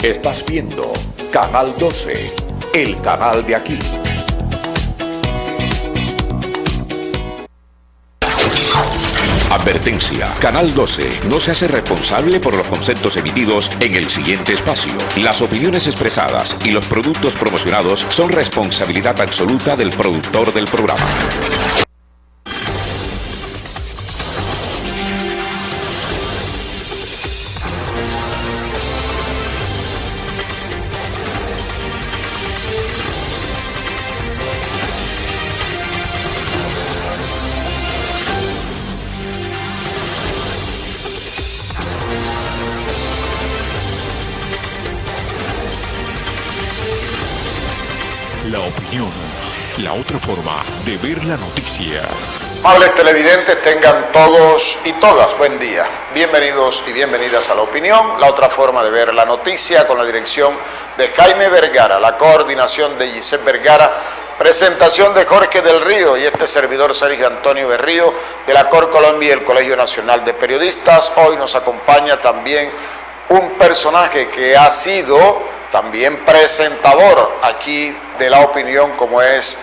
Estás viendo Canal 12, el canal de aquí. Advertencia. Canal 12 no se hace responsable por los conceptos emitidos en el siguiente espacio. Las opiniones expresadas y los productos promocionados son responsabilidad absoluta del productor del programa. La opinión, la otra forma de ver la noticia. Amables televidentes, tengan todos y todas buen día. Bienvenidos y bienvenidas a La Opinión, la otra forma de ver la noticia, con la dirección de Jaime Vergara, la coordinación de Giselle Vergara, presentación de Jorge del Río y este servidor Sergio Antonio Berrío de la Cor Colombia y el Colegio Nacional de Periodistas. Hoy nos acompaña también un personaje que ha sido también presentador aquí de La Opinión, como es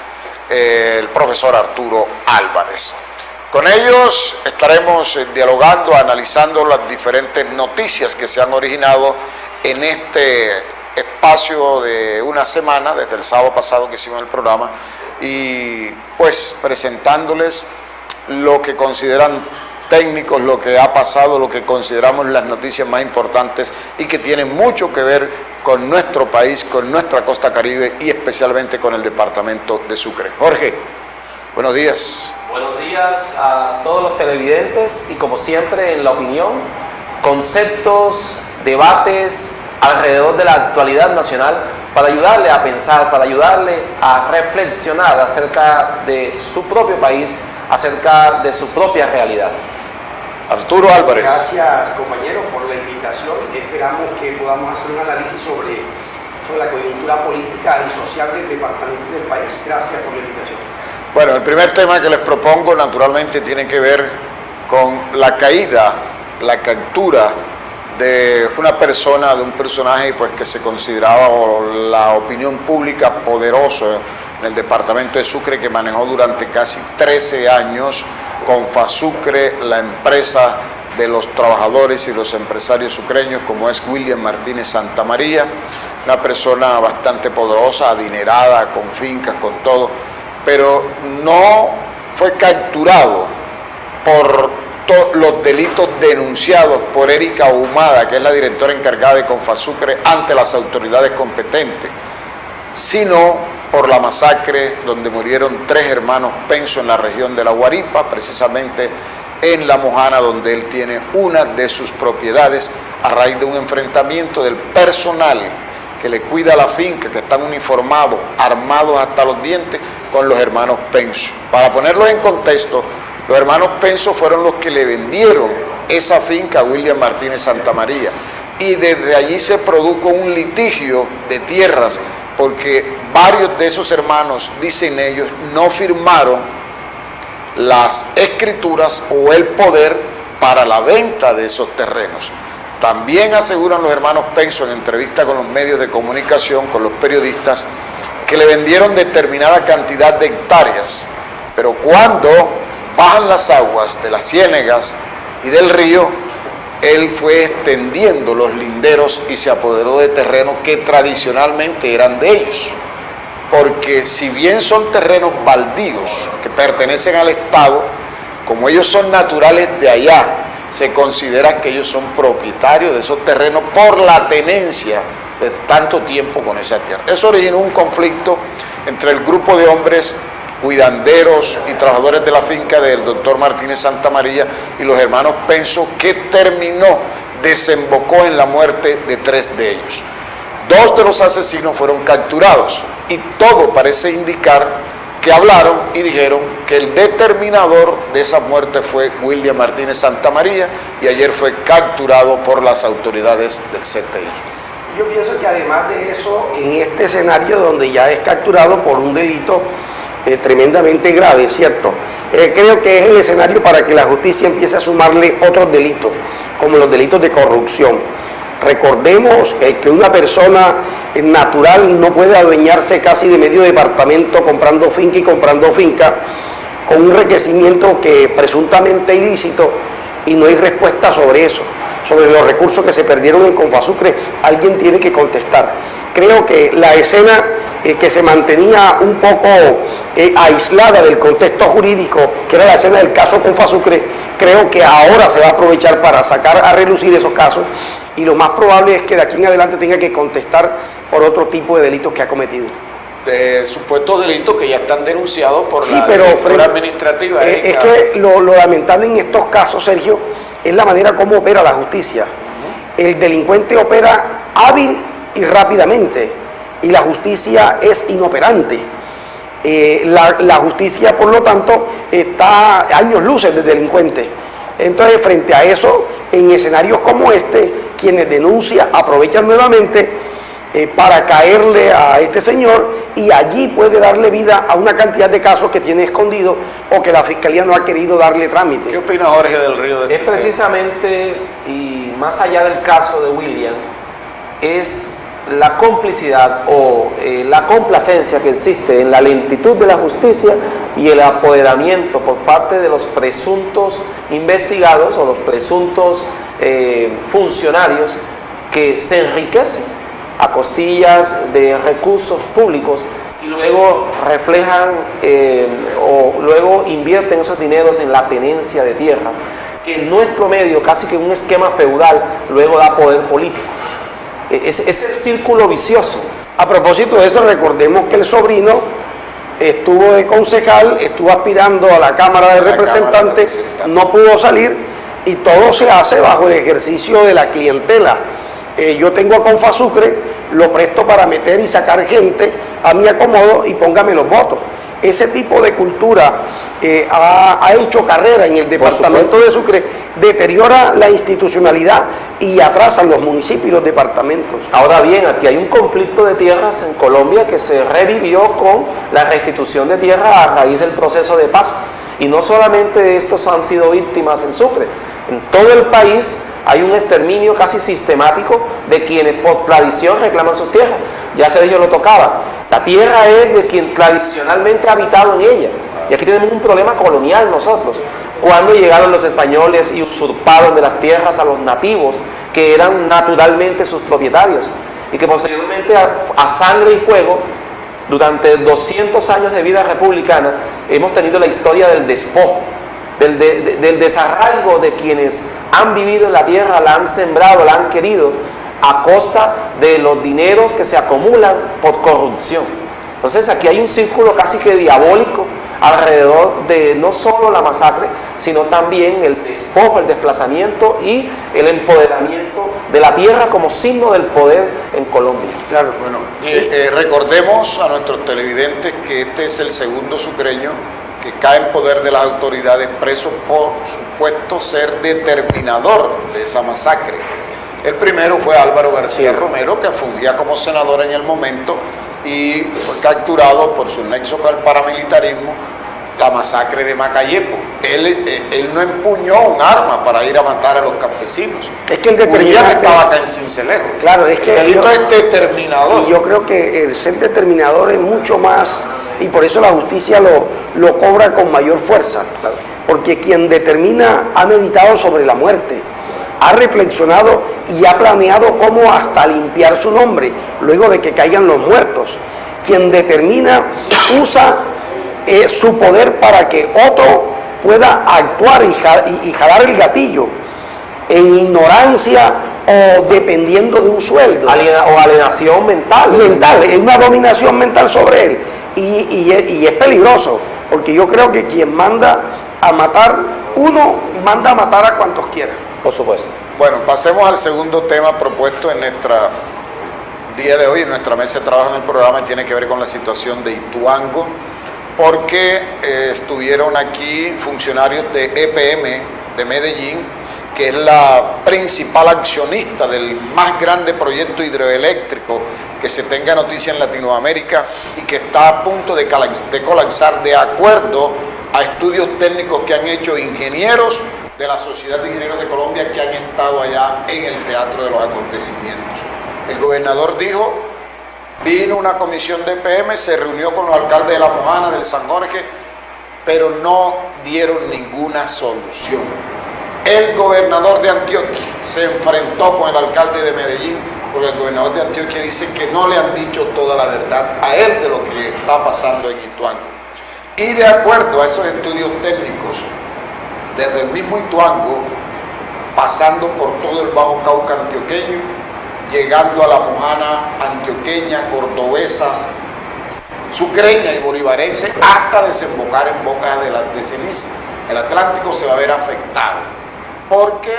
el profesor Arturo Álvarez. Con ellos estaremos dialogando, analizando las diferentes noticias que se han originado en este espacio de una semana, desde el sábado pasado que hicimos el programa, y pues presentándoles lo que consideran técnicos, lo que ha pasado, lo que consideramos las noticias más importantes y que tienen mucho que ver con nuestro país, con nuestra costa caribe y especialmente con el departamento de Sucre. Jorge, buenos días. Buenos días a todos los televidentes y como siempre en La Opinión, conceptos, debates alrededor de la actualidad nacional para ayudarle a pensar, para ayudarle a reflexionar acerca de su propio país, acerca de su propia realidad. Arturo Álvarez. Gracias, compañeros, por la invitación. Esperamos que podamos hacer un análisis sobre la coyuntura política y social del departamento y del país. Gracias por la invitación. Bueno, el primer tema que les propongo naturalmente tiene que ver con la caída, la captura de una persona, de un personaje pues que se consideraba, o la opinión pública, poderoso en el departamento de Sucre, que manejó durante casi 13 años con Fasucre, la empresa de los trabajadores y los empresarios sucreños, como es William Martínez Santamaría, una persona bastante poderosa, adinerada, con fincas, con todo, pero no fue capturado por los delitos denunciados por Erika Ahumada, que es la directora encargada de Confasucre, ante las autoridades competentes, sino por la masacre donde murieron 3 hermanos Penso en la región de La Guaripa, precisamente en La Mojana, donde él tiene una de sus propiedades a raíz de un enfrentamiento del personal que le cuida la finca, que están uniformados, armados hasta los dientes, con los hermanos Penso. Para ponerlos en contexto, los hermanos Penso fueron los que le vendieron esa finca a William Martínez Santamaría, y desde allí se produjo un litigio de tierras, porque varios de esos hermanos, dicen ellos, no firmaron las escrituras o el poder para la venta de esos terrenos. También aseguran los hermanos Penso en entrevista con los medios de comunicación, con los periodistas, que le vendieron determinada cantidad de hectáreas, pero cuando bajan las aguas de las ciénegas y del río, él fue extendiendo los linderos y se apoderó de terrenos que tradicionalmente eran de ellos, porque si bien son terrenos baldíos que pertenecen al Estado, como ellos son naturales de allá, se considera que ellos son propietarios de esos terrenos por la tenencia de tanto tiempo con esa tierra. Eso originó un conflicto entre el grupo de hombres cuidanderos y trabajadores de la finca del doctor Martínez Santamaría y los hermanos Penso, que desembocó en la muerte de 3 de ellos. 2 de los asesinos fueron capturados y todo parece indicar que hablaron y dijeron que el determinador de esa muerte fue William Martínez Santamaría, y ayer fue capturado por las autoridades del CTI. Yo pienso que además de eso, en este escenario donde ya es capturado por un delito tremendamente grave, ¿cierto? Creo que es el escenario para que la justicia empiece a sumarle otros delitos, como los delitos de corrupción. Recordemos que una persona natural no puede adueñarse casi de medio departamento comprando finca y comprando finca con un enriquecimiento que presuntamente ilícito, y no hay respuesta sobre eso, sobre los recursos que se perdieron en Confasucre. Alguien tiene que contestar. Creo que la escena que se mantenía un poco aislada del contexto jurídico, que era la escena del caso Confasucre, creo que ahora se va a aprovechar para sacar a relucir esos casos, y lo más probable es que de aquí en adelante tenga que contestar por otro tipo de delitos que ha cometido. De supuestos delitos que ya están denunciados por Sí, la pero directora administrativa. es que lo lamentable en estos casos, Sergio, es la manera como opera la justicia. El delincuente opera hábil y rápidamente, y la justicia es inoperante. La justicia, por lo tanto, está a años luces del delincuente. Entonces, frente a eso, en escenarios como este, quienes denuncian aprovechan nuevamente para caerle a este señor, y allí puede darle vida a una cantidad de casos que tiene escondido o que la Fiscalía no ha querido darle trámite. ¿Qué opina Jorge del Río de Es precisamente, y más allá del caso de William, es la complicidad o la complacencia que existe en la lentitud de la justicia y el apoderamiento por parte de los presuntos investigados o los presuntos funcionarios que se enriquecen a costillas de recursos públicos y luego reflejan o luego invierten esos dineros en la tenencia de tierra, que en nuestro medio, casi que un esquema feudal, luego da poder político. Es el círculo vicioso. A propósito de eso, recordemos que el sobrino estuvo de concejal, estuvo aspirando a la Cámara de Representantes, no pudo salir, y todo se hace bajo el ejercicio de la clientela. Yo tengo a Confasucre, lo presto para meter y sacar gente a mi acomodo y póngame los votos. Ese tipo de cultura ha hecho carrera en el departamento de Sucre, deteriora la institucionalidad y atrasa los municipios y los departamentos. Ahora bien, aquí hay un conflicto de tierras en Colombia que se revivió con la restitución de tierra a raíz del proceso de paz. Y no solamente estos han sido víctimas en Sucre, en todo el país hay un exterminio casi sistemático de quienes por tradición reclaman sus tierras. Ya Sergio lo tocaba. La tierra es de quien tradicionalmente ha habitado en ella. Y aquí tenemos un problema colonial nosotros. Cuando llegaron los españoles y usurparon de las tierras a los nativos, que eran naturalmente sus propietarios, y que posteriormente a sangre y fuego, durante 200 años de vida republicana, hemos tenido la historia del despojo, del desarraigo de quienes han vivido en la tierra, la han sembrado, la han querido, a costa de los dineros que se acumulan por corrupción. Entonces aquí hay un círculo casi que diabólico alrededor de no solo la masacre, sino también el despojo, el desplazamiento y el empoderamiento de la tierra como signo del poder en Colombia. Claro, bueno, recordemos a nuestros televidentes que este es el segundo sucreño que cae en poder de las autoridades preso por supuesto ser determinador de esa masacre. El primero fue Álvaro García Romero, que fungía como senador en el momento y fue capturado por su nexo con el paramilitarismo, la masacre de Macayepo. Él no empuñó un arma para ir a matar a los campesinos. Es que el determinante estaba acá en Cincelejo. Claro, es que el delito es determinador. Y yo creo que el ser determinador es mucho más, y por eso la justicia lo cobra con mayor fuerza. Claro. Porque quien determina ha meditado sobre la muerte, ha reflexionado y ha planeado cómo hasta limpiar su nombre luego de que caigan los muertos. Quien determina usa su poder para que otro pueda actuar y jalar el gatillo en ignorancia o dependiendo de un sueldo. O alienación mental. Es una dominación mental sobre él. Y es peligroso, porque yo creo que quien manda a matar, uno manda a matar a cuantos quiera. Por supuesto. Bueno, pasemos al segundo tema propuesto en nuestra día de hoy, en nuestra mesa de trabajo en el programa, y tiene que ver con la situación de Ituango, porque estuvieron aquí funcionarios de EPM de Medellín, que es la principal accionista del más grande proyecto hidroeléctrico que se tenga noticia en Latinoamérica y que está a punto de colapsar de acuerdo a estudios técnicos que han hecho ingenieros de la Sociedad de Ingenieros de Colombia que han estado allá en el teatro de los acontecimientos. El gobernador dijo, vino una comisión de EPM, se reunió con los alcaldes de La Mojana, del San Jorge, pero no dieron ninguna solución. El gobernador de Antioquia se enfrentó con el alcalde de Medellín, porque el gobernador de Antioquia dice que no le han dicho toda la verdad a él de lo que está pasando en Ituango. Y de acuerdo a esos estudios técnicos, desde el mismo Ituango, pasando por todo el Bajo Cauca antioqueño, llegando a La Mojana antioqueña, cordobesa, sucreña y bolivarense, hasta desembocar en Bocas de Ceniza. El Atlántico se va a ver afectado, porque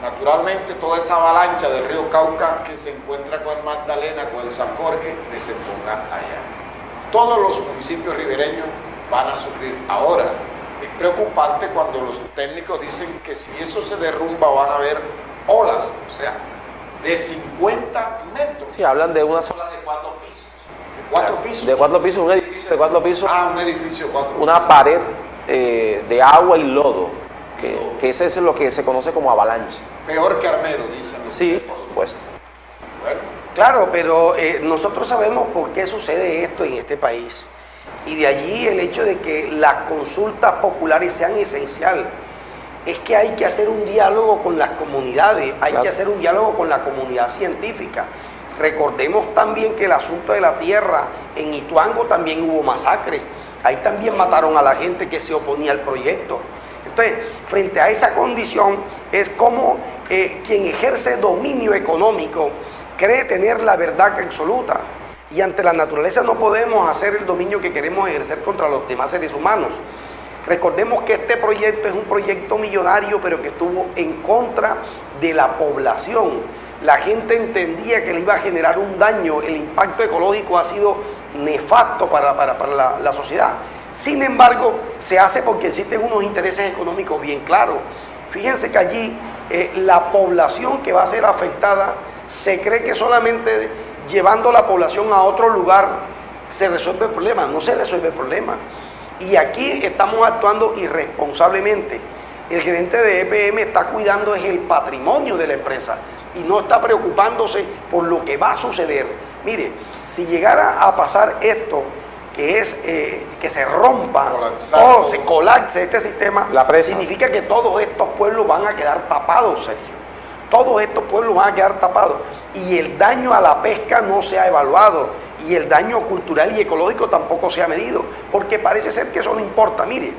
naturalmente toda esa avalancha del río Cauca que se encuentra con el Magdalena, con el San Jorge, desemboca allá. Todos los municipios ribereños van a sufrir. Ahora, es preocupante cuando los técnicos dicen que si eso se derrumba van a haber olas, o sea, de 50 metros. Sí, hablan de una sola de 4 pisos. ¿De 4 pisos? De 4 pisos, un edificio de 4 pisos. Ah, un edificio de 4 pisos. Una pared de agua y lodo, que ese es lo que se conoce como avalancha. Peor que Armero, dicen. Sí, por supuesto. Bueno. Claro, pero nosotros sabemos por qué sucede esto en este país. Y de allí el hecho de que las consultas populares sean esencial. Es que hay que hacer un diálogo con las comunidades, hay que hacer un diálogo con la comunidad científica. Recordemos también que el asunto de la tierra, en Ituango también hubo masacre. Ahí también mataron a la gente que se oponía al proyecto. Entonces, frente a esa condición, es como quien ejerce dominio económico cree tener la verdad absoluta. Y ante la naturaleza no podemos hacer el dominio que queremos ejercer contra los demás seres humanos. Recordemos que este proyecto es un proyecto millonario, pero que estuvo en contra de la población. La gente entendía que le iba a generar un daño, el impacto ecológico ha sido nefasto para la sociedad. Sin embargo, se hace porque existen unos intereses económicos bien claros. Fíjense que allí la población que va a ser afectada, se cree que solamente llevando la población a otro lugar se resuelve el problema. No se resuelve el problema. Y aquí estamos actuando irresponsablemente. El gerente de EPM está cuidando es el patrimonio de la empresa y no está preocupándose por lo que va a suceder. Mire, si llegara a pasar esto, que es que se rompa o se colapse este sistema, significa que todos estos pueblos van a quedar tapados, Sergio. Todos estos pueblos van a quedar tapados y el daño a la pesca no se ha evaluado y el daño cultural y ecológico tampoco se ha medido, porque parece ser que eso no importa. Mire,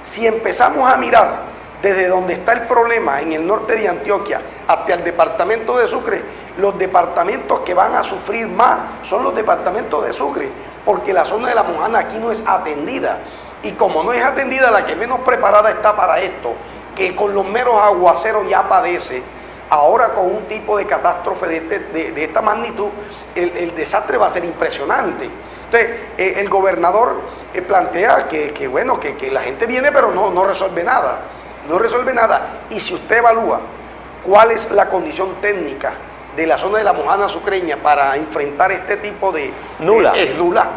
si empezamos a mirar desde donde está el problema, en el norte de Antioquia, hasta el departamento de Sucre, los departamentos que van a sufrir más son los departamentos de Sucre, porque la zona de La Mojana aquí no es atendida, y como no es atendida, la que menos preparada está para esto, que con los meros aguaceros ya padece. Ahora con un tipo de catástrofe de esta magnitud, el desastre va a ser impresionante. Entonces, el gobernador plantea que bueno, que la gente viene pero no resuelve nada. No resuelve nada. Y si usted evalúa cuál es la condición técnica de la zona de La Mojana sucreña para enfrentar este tipo de... Nula. Es nula.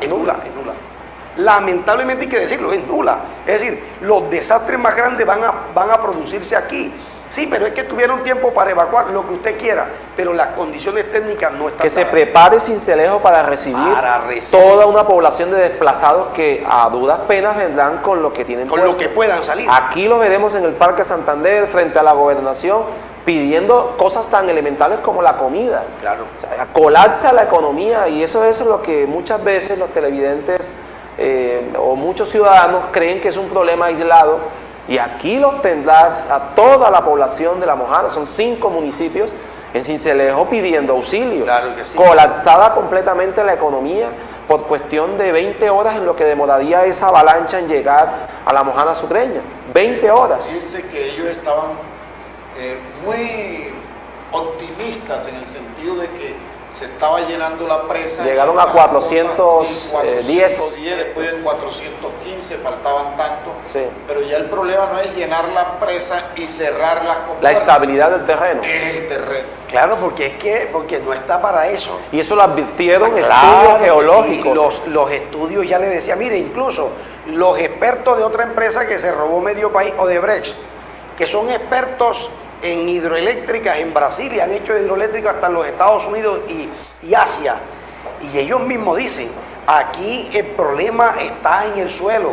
Lamentablemente hay que decirlo, es nula. Es decir, los desastres más grandes van a producirse aquí. Sí, pero es que tuvieron tiempo para evacuar lo que usted quiera, pero las condiciones técnicas no están. Que se prepare Sincelejo para recibir toda una población de desplazados que a duras penas vendrán con lo que tienen con puesto. Lo que puedan salir. Aquí lo veremos en el Parque Santander, frente a la gobernación, pidiendo cosas tan elementales como la comida. Claro. O sea, colapsa la economía y eso es lo que muchas veces los televidentes o muchos ciudadanos creen que es un problema aislado. Y aquí los tendrás a toda la población de La Mojana, son 5 municipios en Sincelejo pidiendo auxilio. Claro que sí. Colapsada completamente la economía por cuestión de 20 horas en lo que demoraría esa avalancha en llegar a La Mojana sucreña. 20 horas. Fíjense que ellos estaban muy optimistas en el sentido de que se estaba llenando la presa. Llegaron a 410. Después en 415, faltaban tantos. Sí. Pero ya el problema no es llenar la presa y cerrar las compuertas. La estabilidad del terreno. Es el terreno. Claro, porque no está para eso. Y eso lo advirtieron Claro, estudios geológicos. Sí, los estudios ya le decía, mire, incluso los expertos de otra empresa que se robó medio país, Odebrecht, que son expertos en hidroeléctricas en Brasil y han hecho hidroeléctricas hasta en los Estados Unidos y Asia. Y ellos mismos dicen, aquí el problema está en el suelo,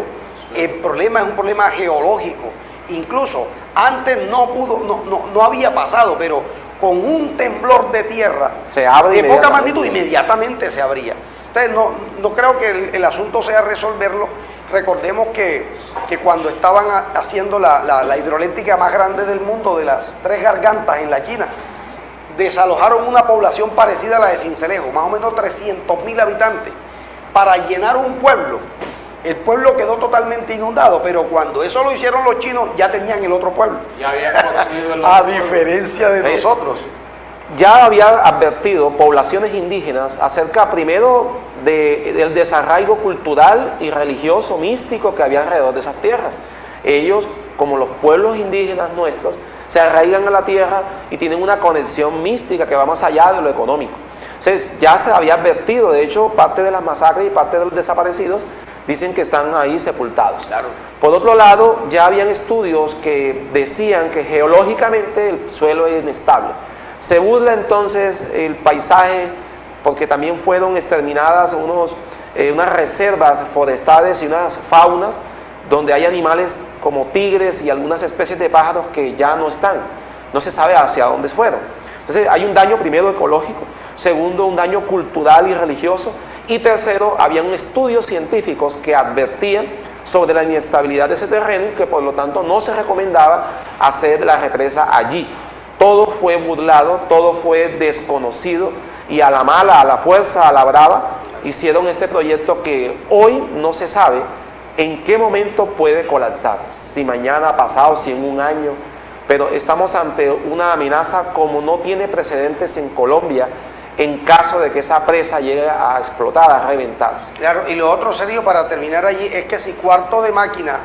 el problema es un problema geológico. Incluso antes no había pasado, pero con un temblor de tierra se abre de poca magnitud, inmediatamente se abría. Entonces no creo que el asunto sea resolverlo. Recordemos que cuando estaban haciendo la hidroeléctrica más grande del mundo, de las 3 gargantas en la China, desalojaron una población parecida a la de Sincelejo, más o menos 300.000 habitantes, para llenar un pueblo. El pueblo quedó totalmente inundado, pero cuando eso lo hicieron los chinos, ya tenían el otro pueblo. Ya habían construido el A diferencia de nosotros. Ya había advertido poblaciones indígenas acerca primero del desarraigo cultural y religioso, místico que había alrededor de esas tierras. Ellos, como los pueblos indígenas nuestros, se arraigan a la tierra y tienen una conexión mística que va más allá de lo económico. Entonces ya se había advertido, de hecho parte de las masacres y parte de los desaparecidos dicen que están ahí sepultados. Claro. Por otro lado, ya habían estudios que decían que geológicamente el suelo es inestable. Se burla entonces el paisaje porque también fueron exterminadas unas reservas forestales y unas faunas donde hay animales como tigres y algunas especies de pájaros que ya no están. No se sabe hacia dónde fueron. Entonces hay un daño primero ecológico, segundo un daño cultural y religioso, y tercero, habían estudios científicos que advertían sobre la inestabilidad de ese terreno y que por lo tanto no se recomendaba hacer la represa allí. Todo fue burlado, todo fue desconocido y a la mala, a la fuerza, a la brava, hicieron este proyecto que hoy no se sabe en qué momento puede colapsar, si mañana, pasado, si en un año, pero estamos ante una amenaza como no tiene precedentes en Colombia en caso de que esa presa llegue a explotar, a reventarse. Claro, y lo otro serio para terminar allí es que si Cuarto de Máquina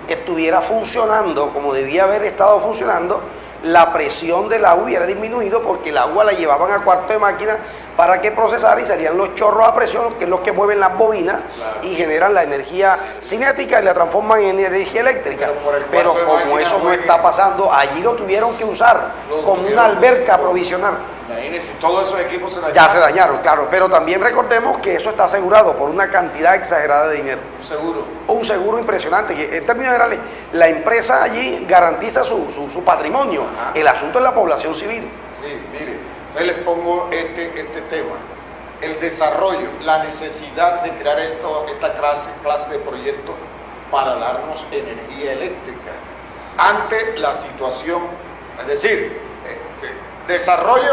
estuviera funcionando como debía haber estado funcionando, la presión del agua hubiera disminuido porque el agua la llevaban a Cuarto de Máquina para que procesara y salían los chorros a presión, que es lo que mueven las bobinas, claro, y generan la energía cinética y la transforman en energía eléctrica. Pero como eso no está pasando, allí lo tuvieron que usar como una alberca provisional. Imagínense, todos esos equipos se dañaron. Ya se dañaron, claro, pero también recordemos que eso está asegurado por una cantidad exagerada de dinero. Un seguro. Un seguro impresionante. En términos generales, la empresa allí garantiza su patrimonio. Ajá. El asunto es la población civil. Sí, mire, entonces les pongo este tema. El desarrollo, la necesidad de crear esta clase de proyectos para darnos energía eléctrica ante la situación, es decir, desarrollo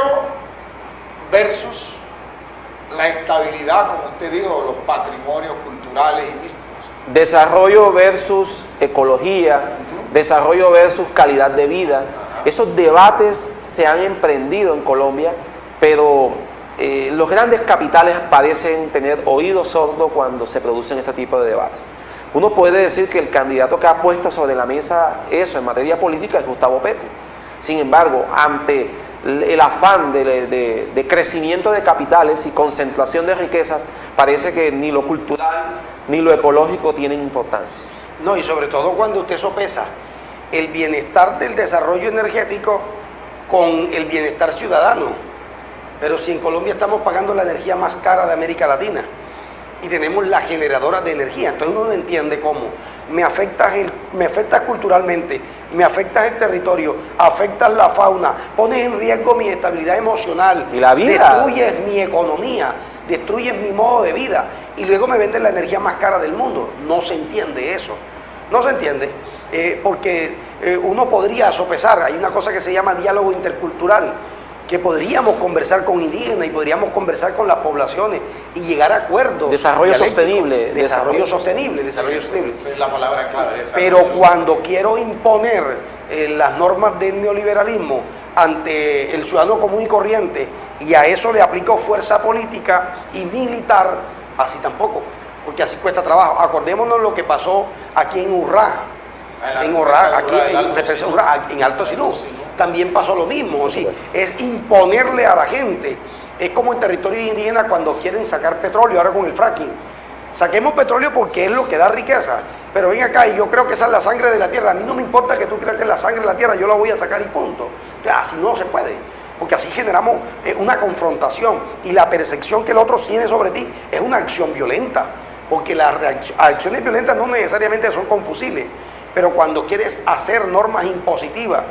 versus la estabilidad, como usted dijo, los patrimonios culturales y místicos. Desarrollo versus ecología, desarrollo versus calidad de vida. Esos debates se han emprendido en Colombia, pero los grandes capitales parecen tener oído sordo cuando se producen este tipo de debates. Uno puede decir que el candidato que ha puesto sobre la mesa eso en materia política es Gustavo Petro. Sin embargo, ante el afán de crecimiento de capitales y concentración de riquezas, parece que ni lo cultural ni lo ecológico tienen importancia. No, y sobre todo cuando usted sopesa el bienestar del desarrollo energético con el bienestar ciudadano. Pero si en Colombia estamos pagando la energía más cara de América Latina y tenemos las generadoras de energía, entonces uno no entiende cómo me afectas culturalmente, me afectas el territorio, afectas la fauna, pones en riesgo mi estabilidad emocional, y la vida, destruyes mi economía, destruyes mi modo de vida y luego me vendes la energía más cara del mundo. No se entiende eso, no se entiende, porque uno podría sopesar, hay una cosa que se llama diálogo intercultural, que podríamos conversar con indígenas y podríamos conversar con las poblaciones y llegar a acuerdos. Desarrollo sostenible. Desarrollo sostenible, desarrollo sostenible. Esa es la palabra clave. Pero cuando quiero imponer las normas del neoliberalismo ante el ciudadano común y corriente y a eso le aplico fuerza política y militar, así tampoco, porque así cuesta trabajo. Acordémonos lo que pasó aquí en Urrá. En Alto Sinú, también pasó lo mismo, ¿sí? Es imponerle a la gente, es como en territorios indígenas cuando quieren sacar petróleo, ahora con el fracking, Saquemos petróleo porque es lo que da riqueza. Pero ven acá, y yo creo que esa es la sangre de la tierra. A mí no me importa que tú creas que es la sangre de la tierra, yo la voy a sacar y punto. O sea, así no se puede. Porque así generamos una confrontación. Y la percepción que el otro tiene sobre ti es una acción violenta. Porque las acciones violentas no necesariamente son con fusiles. Pero cuando quieres hacer normas impositivas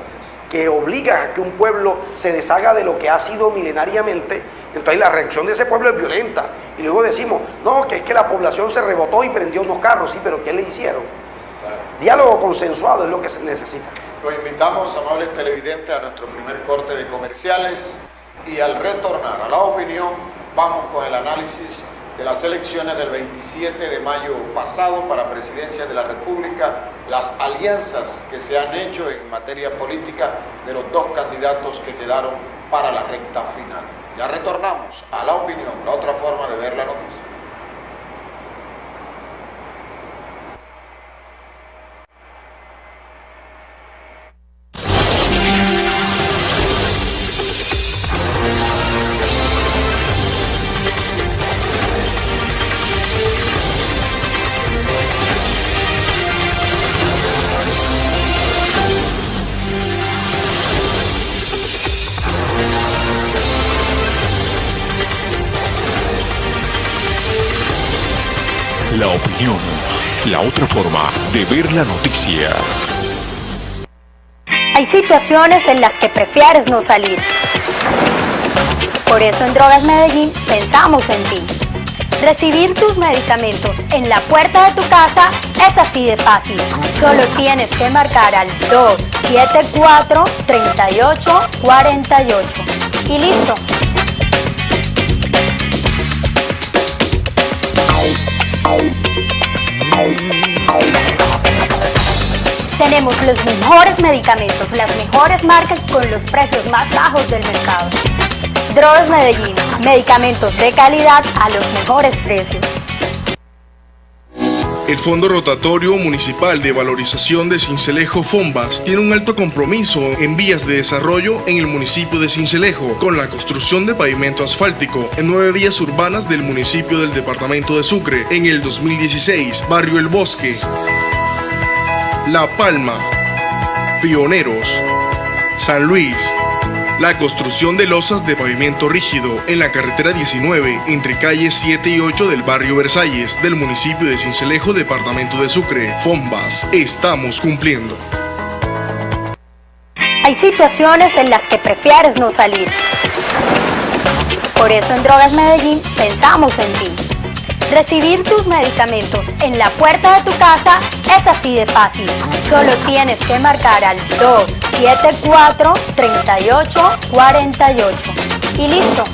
que obligan a que un pueblo se deshaga de lo que ha sido milenariamente, entonces la reacción de ese pueblo es violenta. Y luego decimos, no, que es que la población se rebotó y prendió unos carros. Sí, pero ¿qué le hicieron? Claro. Diálogo consensuado es lo que se necesita. Los invitamos, amables televidentes, a nuestro primer corte de comerciales, y al retornar a la opinión vamos con el análisis de las elecciones del 27 de mayo pasado para Presidencia de la República, las alianzas que se han hecho en materia política de los dos candidatos que quedaron para la recta final. Ya retornamos a la opinión, la otra forma de ver la noticia. La opinión, la otra forma de ver la noticia. Hay situaciones en las que prefieres no salir. Por eso en Drogas Medellín pensamos en ti. Recibir tus medicamentos en la puerta de tu casa es así de fácil. Solo tienes que marcar al 274-3848 y listo. Tenemos los mejores medicamentos, las mejores marcas con los precios más bajos del mercado. Drogas Medellín, medicamentos de calidad a los mejores precios. El Fondo Rotatorio Municipal de Valorización de Sincelejo Fombas tiene un alto compromiso en vías de desarrollo en el municipio de Sincelejo con la construcción de pavimento asfáltico en 9 vías urbanas del municipio del departamento de Sucre en el 2016, Barrio El Bosque, La Palma, Pioneros, San Luis. La construcción de losas de pavimento rígido en la carretera 19 entre calles 7 y 8 del barrio Versalles del municipio de Sincelejo, departamento de Sucre. Fombas, estamos cumpliendo. Hay situaciones en las que prefieres no salir. Por eso en Drogas Medellín pensamos en ti. Recibir tus medicamentos en la puerta de tu casa es así de fácil. Solo tienes que marcar al 274-3848 y listo.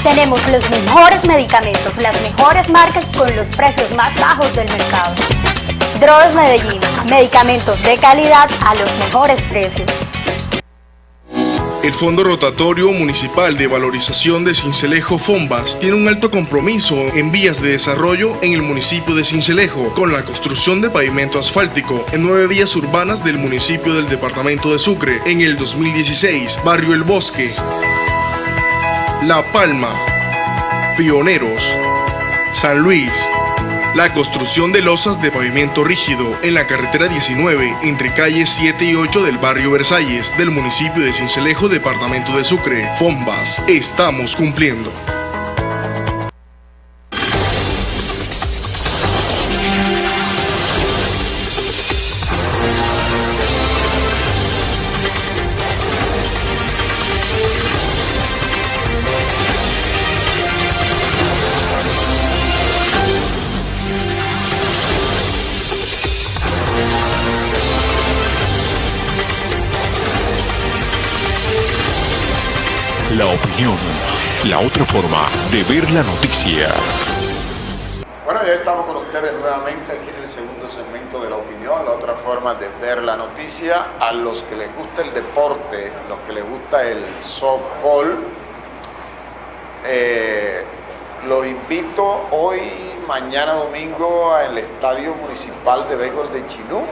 Tenemos los mejores medicamentos, las mejores marcas con los precios más bajos del mercado. Drogas Medellín, medicamentos de calidad a los mejores precios. El Fondo Rotatorio Municipal de Valorización de Sincelejo Fombas tiene un alto compromiso en vías de desarrollo en el municipio de Sincelejo con la construcción de pavimento asfáltico en 9 vías urbanas del municipio del departamento de Sucre en el 2016, Barrio El Bosque, La Palma, Pioneros, San Luis. La construcción de losas de pavimento rígido en la carretera 19 entre calles 7 y 8 del barrio Versalles del municipio de Sincelejo, departamento de Sucre. Fombas, estamos cumpliendo. La opinión, la otra forma de ver la noticia. Bueno, ya estamos con ustedes nuevamente aquí en el segundo segmento de la opinión, la otra forma de ver la noticia. A los que les gusta el deporte, los que les gusta el softball, los invito hoy, mañana domingo, al Estadio Municipal de Béisbol de Chinú,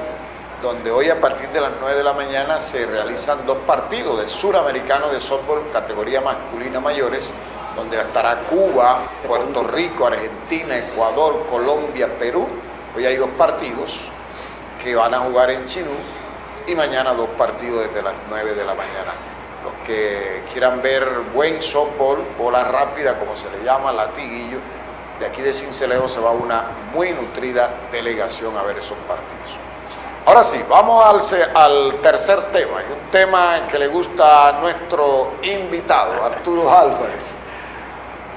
donde hoy a partir de las 9 de la mañana se realizan 2 partidos de suramericano de softball categoría masculina mayores, donde estará Cuba, Puerto Rico, Argentina, Ecuador, Colombia, Perú. Hoy hay 2 partidos que van a jugar en Chinú y mañana 2 partidos desde las 9 de la mañana. Los que quieran ver buen softball, bola rápida como se le llama, latiguillo, de aquí de Sincelejo se va una muy nutrida delegación a ver esos partidos. Ahora sí, vamos al tercer tema, y un tema que le gusta a nuestro invitado, Arturo Álvarez.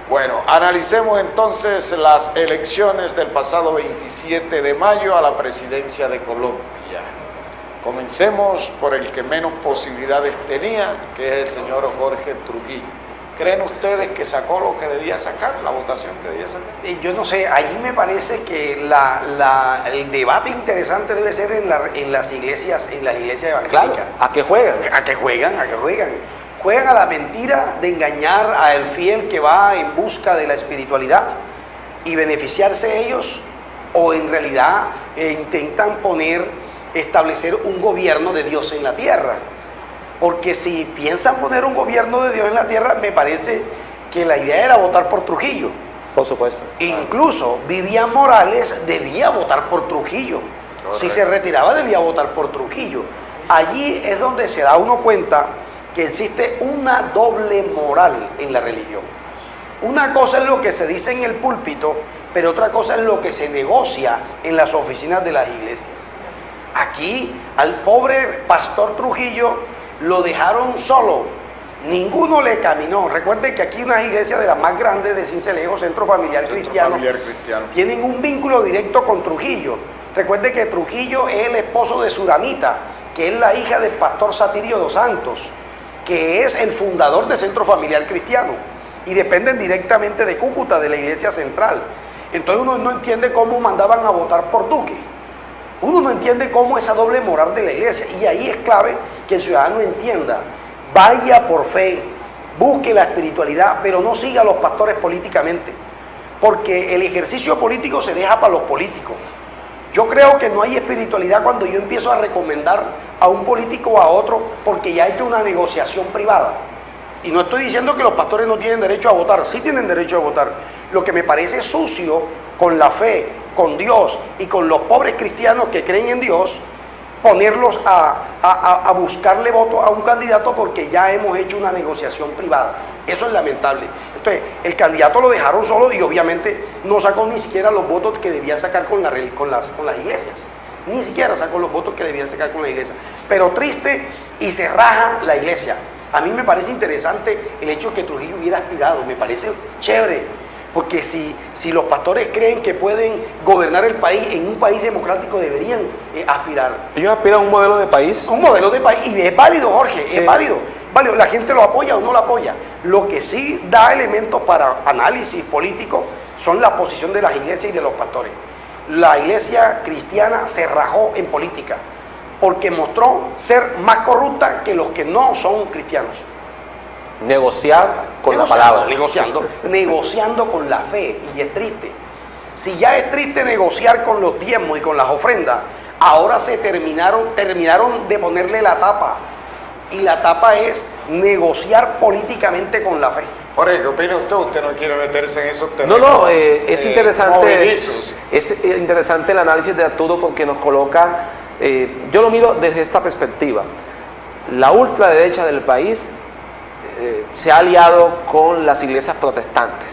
Bueno, analicemos entonces las elecciones del pasado 27 de mayo a la presidencia de Colombia. Comencemos por el que menos posibilidades tenía, que es el señor Jorge Trujillo. ¿Creen ustedes que sacó lo que debía sacar, la votación que debía sacar? Yo no sé, allí me parece que el debate interesante debe ser en las iglesias evangélicas. Claro, ¿a qué juegan? ¿A qué juegan? Juegan a la mentira de engañar al fiel que va en busca de la espiritualidad y beneficiarse ellos, o en realidad intentan establecer un gobierno de Dios en la tierra. Porque si piensan poner un gobierno de Dios en la tierra, me parece que la idea era votar por Trujillo. Por supuesto. Incluso Vivian Morales debía votar por Trujillo. Correcto. Si se retiraba, debía votar por Trujillo. Allí es donde se da uno cuenta que existe una doble moral en la religión. Una cosa es lo que se dice en el púlpito, pero otra cosa es lo que se negocia en las oficinas de las iglesias. Aquí al pobre pastor Trujillo lo dejaron solo, ninguno le caminó. Recuerden que aquí unas iglesias de las más grandes de Sincelejo, Centro Familiar Cristiano, tienen un vínculo directo con Trujillo. Recuerden que Trujillo es el esposo de Suramita, que es la hija del pastor Satirio dos Santos, que es el fundador de Centro Familiar Cristiano, y dependen directamente de Cúcuta, de la iglesia central. Entonces uno no entiende cómo mandaban a votar por Duque. Uno no entiende cómo esa doble moral de la iglesia, y ahí es clave que el ciudadano entienda, vaya por fe, busque la espiritualidad, pero no siga a los pastores políticamente, porque el ejercicio político se deja para los políticos. Yo creo que no hay espiritualidad cuando yo empiezo a recomendar a un político o a otro porque ya ha hecho una negociación privada. Y no estoy diciendo que los pastores no tienen derecho a votar, sí tienen derecho a votar. Lo que me parece sucio con la fe, con Dios y con los pobres cristianos que creen en Dios, ponerlos a buscarle voto a un candidato porque ya hemos hecho una negociación privada. Eso es lamentable. Entonces, el candidato lo dejaron solo y obviamente no sacó ni siquiera los votos que debía sacar con las iglesias. Ni siquiera sacó los votos que debían sacar con la iglesia. Pero triste, y se raja la iglesia. A mí me parece interesante el hecho de que Trujillo hubiera aspirado, me parece chévere, porque si los pastores creen que pueden gobernar el país, en un país democrático deberían aspirar. Ellos aspiran a un modelo de país. Un modelo de país, y es válido, Jorge, sí. Es válido. La gente lo apoya o no lo apoya. Lo que sí da elementos para análisis político son la posición de las iglesias y de los pastores. La iglesia cristiana se rajó en política, porque mostró ser más corrupta que los que no son cristianos. Negociar con la palabra. Negociando con la fe, y es triste. Si ya es triste negociar con los diezmos y con las ofrendas, ahora terminaron de ponerle la tapa, y la tapa es negociar políticamente con la fe. Jorge, ¿qué opina usted? ¿Usted no quiere meterse en esos temas? No, es interesante. Es interesante el análisis de Arturo porque nos coloca. Yo lo miro desde esta perspectiva. La ultraderecha del país se ha aliado con las iglesias protestantes.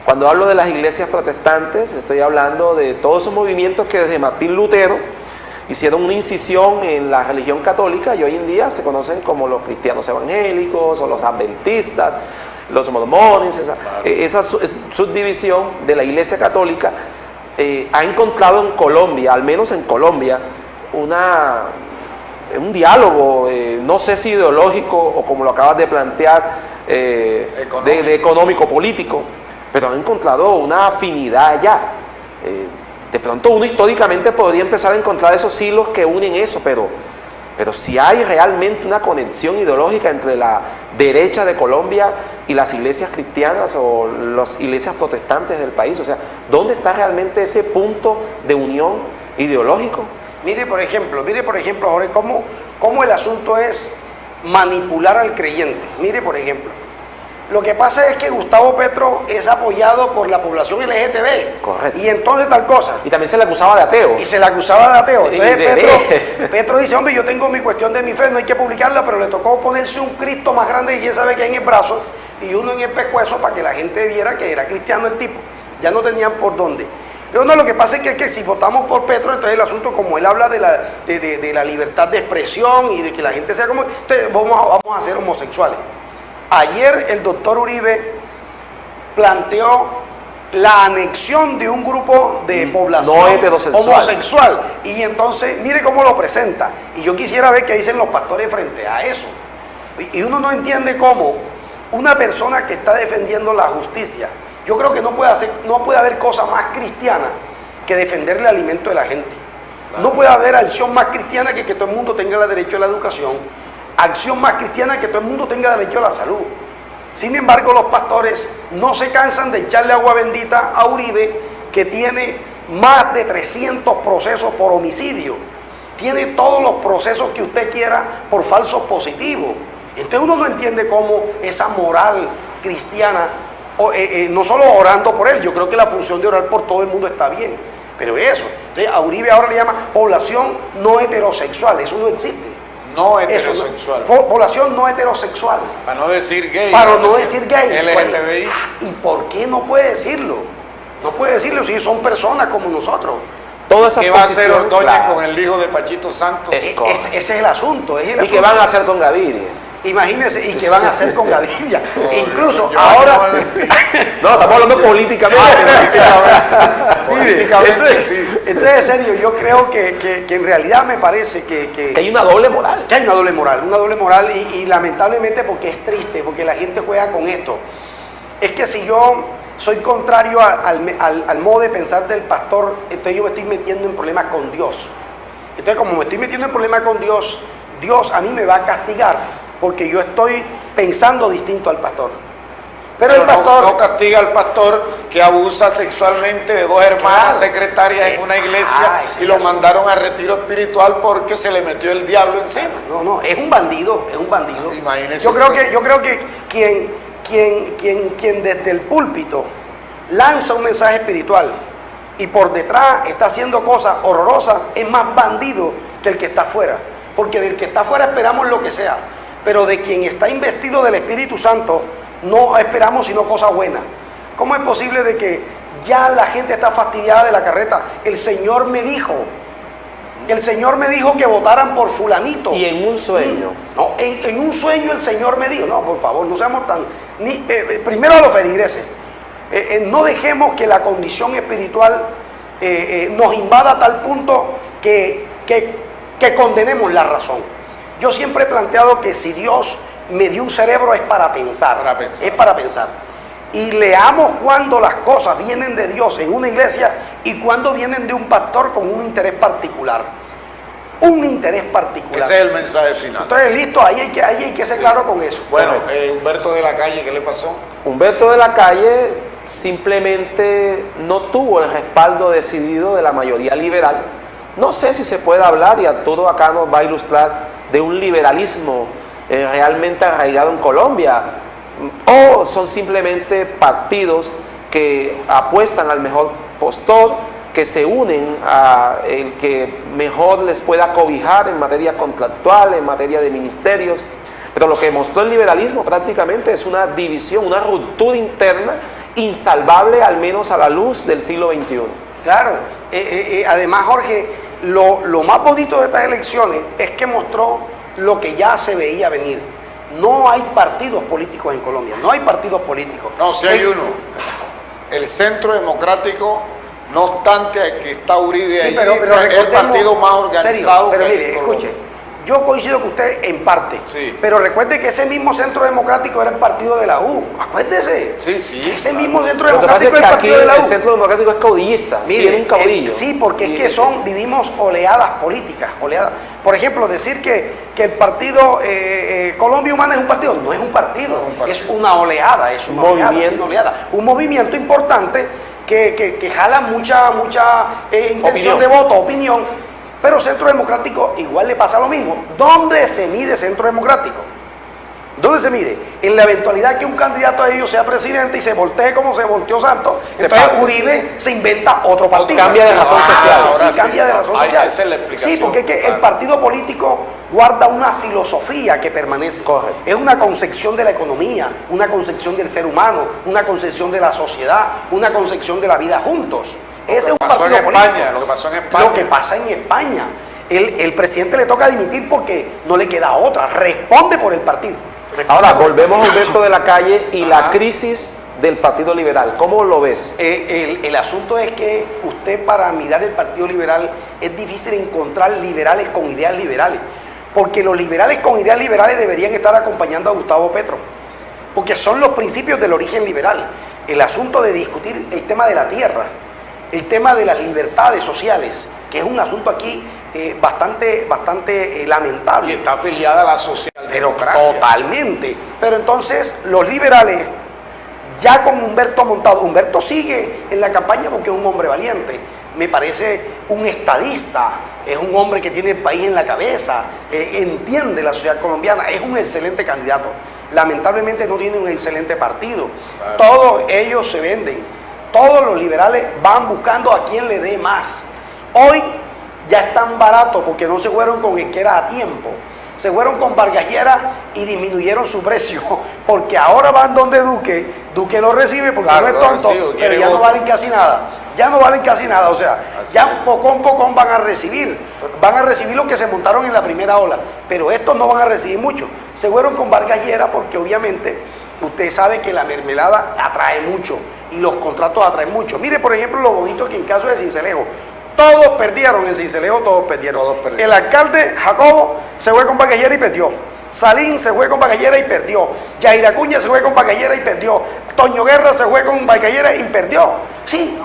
Cuando hablo de las iglesias protestantes, estoy hablando de todos esos movimientos que desde Martín Lutero hicieron una incisión en la religión católica y hoy en día se conocen como los cristianos evangélicos o los adventistas, los mormones. Esa subdivisión de la iglesia católica ha encontrado en Colombia, al menos en Colombia, un diálogo, no sé si ideológico o como lo acabas de plantear, de económico-político, pero han encontrado una afinidad allá. De pronto uno históricamente podría empezar a encontrar esos hilos que unen eso, pero si hay realmente una conexión ideológica entre la derecha de Colombia y las iglesias cristianas o las iglesias protestantes del país. O sea, ¿dónde está realmente ese punto de unión ideológico? Mire por ejemplo, Jorge, cómo el asunto es manipular al creyente. Mire por ejemplo, lo que pasa es que Gustavo Petro es apoyado por la población LGTB. Correcto. Y entonces tal cosa. Y también se le acusaba de ateo. Y se le acusaba de ateo. Entonces Y Petro dice, hombre, yo tengo mi cuestión de mi fe, no hay que publicarla, pero le tocó ponerse un Cristo más grande que quién sabe qué en el brazo y uno en el pescuezo para que la gente viera que era cristiano el tipo. Ya no tenían por dónde. Pero no, lo que pasa es que si votamos por Petro, entonces el asunto, como él habla de la libertad de expresión y de que la gente sea como... Entonces vamos a ser homosexuales. Ayer el doctor Uribe planteó la anexión de un grupo de población no heterosexual. homosexual. Y entonces, mire cómo lo presenta. Y yo quisiera ver qué dicen los pastores frente a eso. Y uno no entiende cómo una persona que está defendiendo la justicia, yo creo que no puede haber cosa más cristiana que defender el alimento de la gente. No puede haber acción más cristiana que todo el mundo tenga el derecho a la educación. Acción más cristiana que todo el mundo tenga derecho a la salud. Sin embargo, los pastores no se cansan de echarle agua bendita a Uribe, que tiene más de 300 procesos por homicidio. Tiene todos los procesos que usted quiera por falsos positivos. Entonces uno no entiende cómo esa moral cristiana, no solo orando por él, yo creo que la función de orar por todo el mundo está bien, pero eso, entonces a Uribe ahora le llama población no heterosexual, eso no existe. No heterosexual. Población no heterosexual. Para no decir gay. Para no decir gay. LGTBI. ¿Y por qué no puede decirlo? No puede decirlo si son personas como nosotros. ¿Qué va a hacer Ordóñez con el hijo de Pachito Santos? Ese es el asunto. ¿Y qué van a hacer con Gaviria? Imagínense, ¿y qué van a hacer con Gaviria? Incluso yo ahora... No, estamos hablando políticamente. Políticamente sí. Entonces, en serio, yo creo que en realidad me parece que hay una doble moral. Que hay una doble moral y lamentablemente, porque es triste, porque la gente juega con esto. Es que si yo soy contrario al modo de pensar del pastor, entonces yo me estoy metiendo en problemas con Dios. Entonces, como me estoy metiendo en problemas con Dios, Dios a mí me va a castigar, porque yo estoy pensando distinto al pastor. Pero el pastor no castiga al pastor que abusa sexualmente de dos hermanas secretarias en una iglesia y lo mandaron a retiro espiritual porque se le metió el diablo encima. No, es un bandido, Imagínese. Yo creo que quien desde el púlpito lanza un mensaje espiritual y por detrás está haciendo cosas horrorosas, es más bandido que el que está afuera. Porque del que está afuera esperamos lo que sea, pero de quien está investido del Espíritu Santo no esperamos sino cosas buenas. ¿Cómo es posible de que ya la gente está fastidiada de la carreta? El Señor me dijo que votaran por fulanito. Y en un sueño. No, en un sueño el Señor me dijo, no, por favor, no seamos tan... primero a los feligreses, no dejemos que la condición espiritual nos invada a tal punto que condenemos la razón. Yo siempre he planteado que si Dios me dio un cerebro es para pensar. Es para pensar. Y leamos cuando las cosas vienen de Dios en una iglesia y cuando vienen de un pastor con un interés particular. Un interés particular. Ese es el mensaje final. Entonces, listo, ahí hay que ser claro con eso. Bueno, Humberto de la Calle, ¿qué le pasó? Humberto de la Calle simplemente no tuvo el respaldo decidido de la mayoría liberal. No sé si se puede hablar, y Arturo acá nos va a ilustrar, de un liberalismo realmente arraigado en Colombia, o son simplemente partidos que apuestan al mejor postor, que se unen a el que mejor les pueda cobijar en materia contractual, en materia de ministerios. Pero lo que mostró el liberalismo prácticamente es una división, una ruptura interna insalvable, al menos a la luz del siglo XXI. Claro, además, Jorge, lo más bonito de estas elecciones es que mostró lo que ya se veía venir. No hay partidos políticos en Colombia, no hay partidos políticos. No, sí hay uno. El Centro Democrático, no obstante que está Uribe ahí, es el partido más organizado. Pero mire, escuche, yo coincido con usted en parte, sí. Pero recuerde que ese mismo Centro Democrático era el partido de la U, acuérdese. Sí. Ese mismo Centro Lo que pasa Democrático es que es el aquí partido de la U. el Centro Democrático es caudillista, tiene un caudillo. Sí, porque es que vivimos oleadas políticas, oleadas. Por ejemplo, decir que el partido Colombia Humana es un partido, no es un partido, es una oleada, es una oleada. Un movimiento importante que jala mucha intención de voto, opinión. Pero Centro Democrático igual le pasa lo mismo. ¿Dónde se mide Centro Democrático? ¿Dónde se mide? En la eventualidad que un candidato a ellos sea presidente y se voltee como se volteó Santos, entonces Uribe se inventa otro partido. Cambia de razón social. Sí, cambia de razón social. Esa es la explicación. Sí, porque es que el partido político guarda una filosofía que permanece. Correcto. Es una concepción de la economía, una concepción del ser humano, una concepción de la sociedad, una concepción de la vida juntos. Ese es un partido político. Lo que pasó en España. Lo que pasa en España. El presidente le toca dimitir porque no le queda otra. Responde por el partido. Ahora, volvemos a Humberto de la Calle y la crisis del Partido Liberal. ¿Cómo lo ves? El asunto es que usted, para mirar el Partido Liberal, es difícil encontrar liberales con ideas liberales, porque los liberales con ideas liberales deberían estar acompañando a Gustavo Petro, porque son los principios del origen liberal. El asunto de discutir el tema de la tierra, el tema de las libertades sociales, que es un asunto aquí bastante lamentable. Y está afiliada a la socialdemocracia. Totalmente. Pero entonces los liberales, ya con Humberto montado, Humberto sigue en la campaña porque es un hombre valiente, me parece un estadista, es un hombre que tiene el país en la cabeza, entiende la sociedad colombiana, es un excelente candidato. Lamentablemente no tiene un excelente partido. Claro. Todos ellos se venden, todos los liberales van buscando a quien le dé más. Hoy ya están baratos porque no se fueron con el que era a tiempo. Se fueron con Vargas Lleras y disminuyeron su precio, porque ahora van donde Duque lo recibe porque claro, no es tonto, pero ya no valen casi nada. Ya no valen casi nada, o sea, así ya es. Pocón van a recibir lo que se montaron en la primera ola, pero estos no van a recibir mucho. Se fueron con Vargas Lleras porque obviamente usted sabe que la mermelada atrae mucho y los contratos atraen mucho. Mire, por ejemplo, lo bonito que en caso de Sincelejo, todos perdieron en Sincelejo, todos perdieron. El alcalde Jacobo se fue con Vargas Lleras y perdió. Salín se fue con Vargas Lleras y perdió. Yair Acuña se fue con Vargas Lleras y perdió. Toño Guerra se fue con Vargas Lleras y perdió. Sí,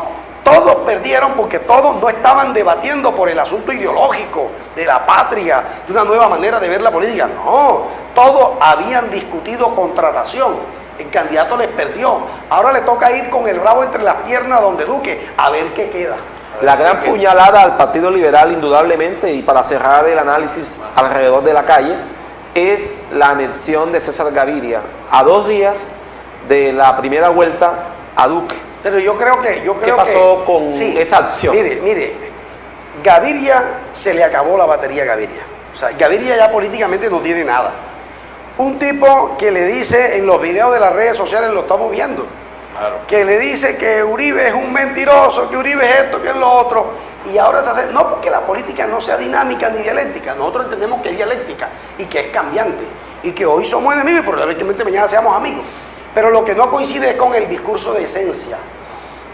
todos perdieron porque todos no estaban debatiendo por el asunto ideológico de la patria, de una nueva manera de ver la política. No, todos habían discutido contratación. El candidato les perdió. Ahora le toca ir con el rabo entre las piernas donde Duque, a ver qué queda. La gran puñalada al Partido Liberal, indudablemente, y para cerrar el análisis alrededor de la calle, es la anexión de César Gaviria a 2 días de la primera vuelta a Duque. Pero yo creo que... ¿Qué pasó con esa acción? Mire, Gaviria se le acabó la batería a Gaviria. O sea, Gaviria ya políticamente no tiene nada. Un tipo que le dice en los videos de las redes sociales, lo estamos viendo, claro, que le dice que Uribe es un mentiroso, que Uribe es esto, que es lo otro, y ahora se hace, no porque la política no sea dinámica ni dialéctica, nosotros entendemos que es dialéctica y que es cambiante, y que hoy somos enemigos y probablemente mañana seamos amigos, pero lo que no coincide es con el discurso de esencia.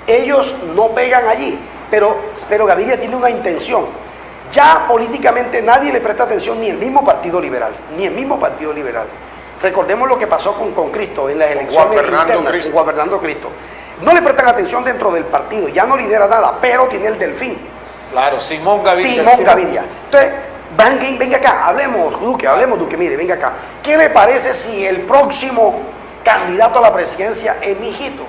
Ellos no pegan allí, pero Gaviria tiene una intención. Ya políticamente nadie le presta atención, ni el mismo Partido Liberal, Recordemos lo que pasó con Cristo en las elecciones internas, Juan Fernando Cristo. No le prestan atención dentro del partido, ya no lidera nada, pero tiene el delfín. Claro, Simón Gaviria. Entonces, venga acá, hablemos Duque, mire, venga acá. ¿Qué le parece si el próximo candidato a la presidencia es mi hijito?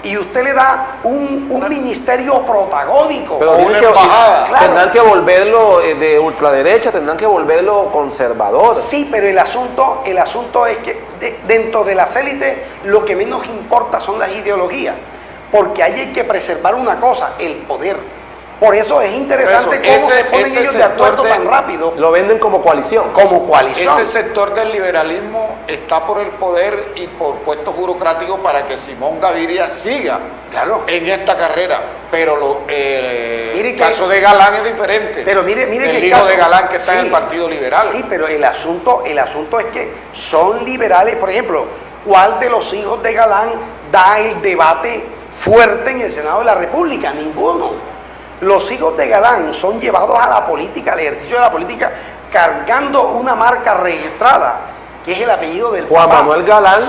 Y usted le da un ministerio protagónico. Pero una embajada. Claro. Tendrán que volverlo de ultraderecha, tendrán que volverlo conservador. Sí, pero el asunto es que dentro de las élites lo que menos importa son las ideologías. Porque ahí hay que preservar una cosa, el poder. Por eso es interesante cómo se ponen ellos de acuerdo tan rápido. Lo venden como coalición. Ese sector del liberalismo está por el poder y por puestos burocráticos para que Simón Gaviria siga en esta carrera. Pero el caso de Galán es diferente. Pero mire el hijo de Galán que está en el Partido Liberal. Sí, pero el asunto es que son liberales. Por ejemplo, ¿cuál de los hijos de Galán da el debate fuerte en el Senado de la República? Ninguno. Los hijos de Galán son llevados a la política, al ejercicio de la política, cargando una marca registrada, que es el apellido del Juan papá. Manuel Galán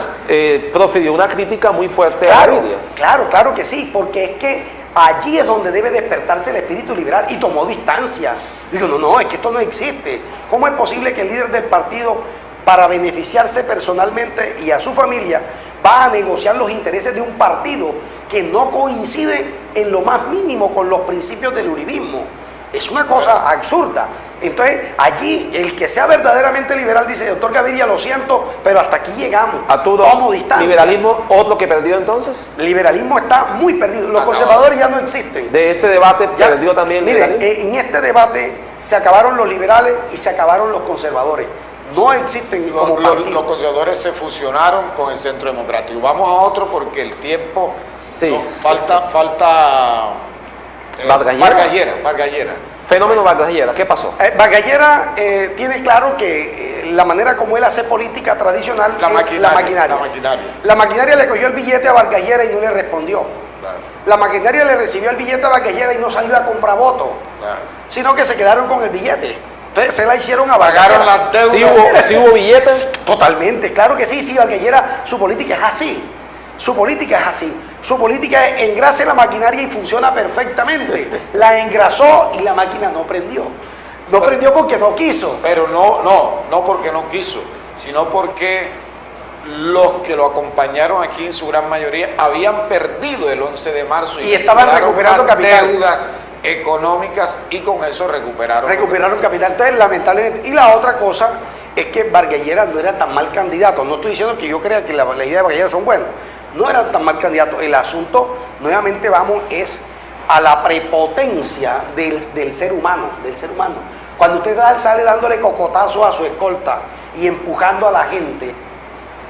profirió una crítica muy fuerte a Gaviria. Claro que sí, porque es que allí es donde debe despertarse el espíritu liberal, y tomó distancia. Digo, no, es que esto no existe. ¿Cómo es posible que el líder del partido, para beneficiarse personalmente y a su familia, va a negociar los intereses de un partido que no coincide en lo más mínimo con los principios del uribismo? Es una cosa absurda. Entonces, allí, el que sea verdaderamente liberal dice, doctor Gaviria, lo siento, pero hasta aquí llegamos. Arturo, Tomo distancia. ¿liberalismo otro que perdió entonces? Liberalismo está muy perdido. Los conservadores ya no existen. De este debate Ya, perdió también el mire, liberalismo. en este debate se acabaron los liberales y se acabaron los conservadores. No existen como partido. Los conservadores se fusionaron con el Centro Democrático. Vamos a otro porque el tiempo Sí. no, falta Vargas Llera. Vargas Llera. Fenómeno Vargas Llera, ¿qué pasó? Vargas Llera tiene claro que la manera como él hace política tradicional La es maquinaria, la maquinaria. la maquinaria. La maquinaria le cogió el billete a Vargas Llera y no le respondió. Claro, La maquinaria le recibió el billete a Vargas Llera y no salió a comprar votos, claro. sino que se quedaron con el billete. Entonces se la hicieron a Vargas Pagaron Llera. las deudas. ¿Sí hubo billetes? Totalmente, claro que sí, Vargas Llera, su política es así. Su política es así. Su política es engrase la maquinaria y funciona perfectamente. La engrasó y la máquina no prendió. No prendió porque no quiso. Pero no porque no quiso, sino porque los que lo acompañaron aquí en su gran mayoría habían perdido el 11 de marzo Y estaban quedaron recuperando con capital. deudas económicas y con eso recuperaron Capital. Entonces, lamentablemente. Y la otra cosa es que Vargas Llera no era tan mal candidato. No estoy diciendo que yo crea que la idea de Vargas Llera son buenas. No era tan mal candidato. El asunto, nuevamente vamos, es a la prepotencia del ser humano. Cuando usted sale dándole cocotazo a su escolta y empujando a la gente,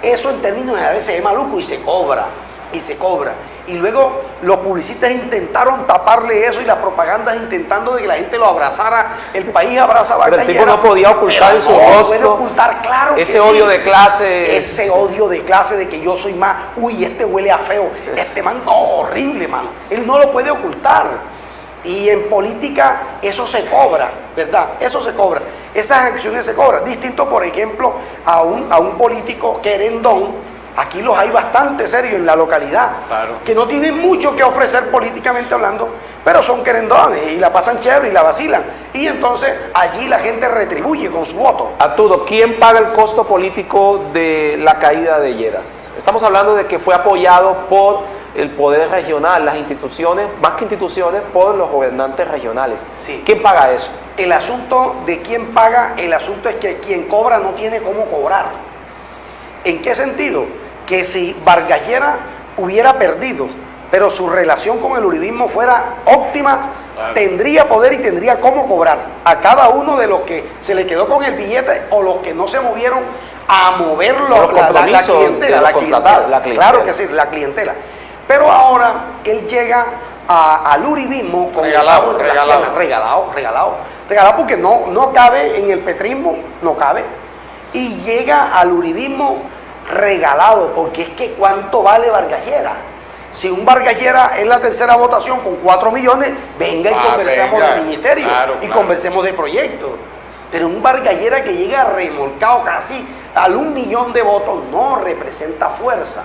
eso en términos de a veces es maluco y se cobra. Y luego los publicistas intentaron taparle eso y las propagandas intentando de que la gente lo abrazara. El país abraza a Pero Vargas el tipo Llera, no podía ocultar pero en su no rostro puede ocultar, claro que ese sí. odio de clase. Ese odio de clase de que yo soy más, uy, este huele a feo, este man, no, horrible, man. Él no lo puede ocultar. Y en política eso se cobra, ¿verdad? Eso se cobra. Esas acciones se cobran. Distinto, por ejemplo, a un político querendón. Aquí los hay bastante serios en la localidad, Claro. que no tienen mucho que ofrecer políticamente hablando, pero son querendones y la pasan chévere y la vacilan. Y entonces allí la gente retribuye con su voto. Arturo, ¿quién paga el costo político de la caída de Lleras? Estamos hablando de que fue apoyado por el poder regional, las instituciones, más que instituciones, por los gobernantes regionales. Sí. ¿Quién paga eso? El asunto de quién paga, el asunto es que quien cobra no tiene cómo cobrar. ¿En qué sentido? Que si Vargas Llera hubiera perdido, pero su relación con el uribismo fuera óptima, Claro. tendría poder y tendría cómo cobrar a cada uno de los que se le quedó con el billete o los que no se movieron a moverlo, Los compromisos clientela, de la contratar, clientela. la clientela. Claro que sí, la clientela. Pero ahora él llega al uribismo con Regalado, el cabo entre las regalado. piernas, regalado porque no cabe en el petrismo, no cabe. Y llega al uribismo regalado, porque es que ¿cuánto vale Vargas Llera? Si un Vargas Llera es la tercera votación con 4 millones, venga y conversamos venga, de ministerio claro, y claro. conversemos de proyectos. Pero un Vargas Llera que llega remolcado casi al 1 millón de votos no representa fuerza.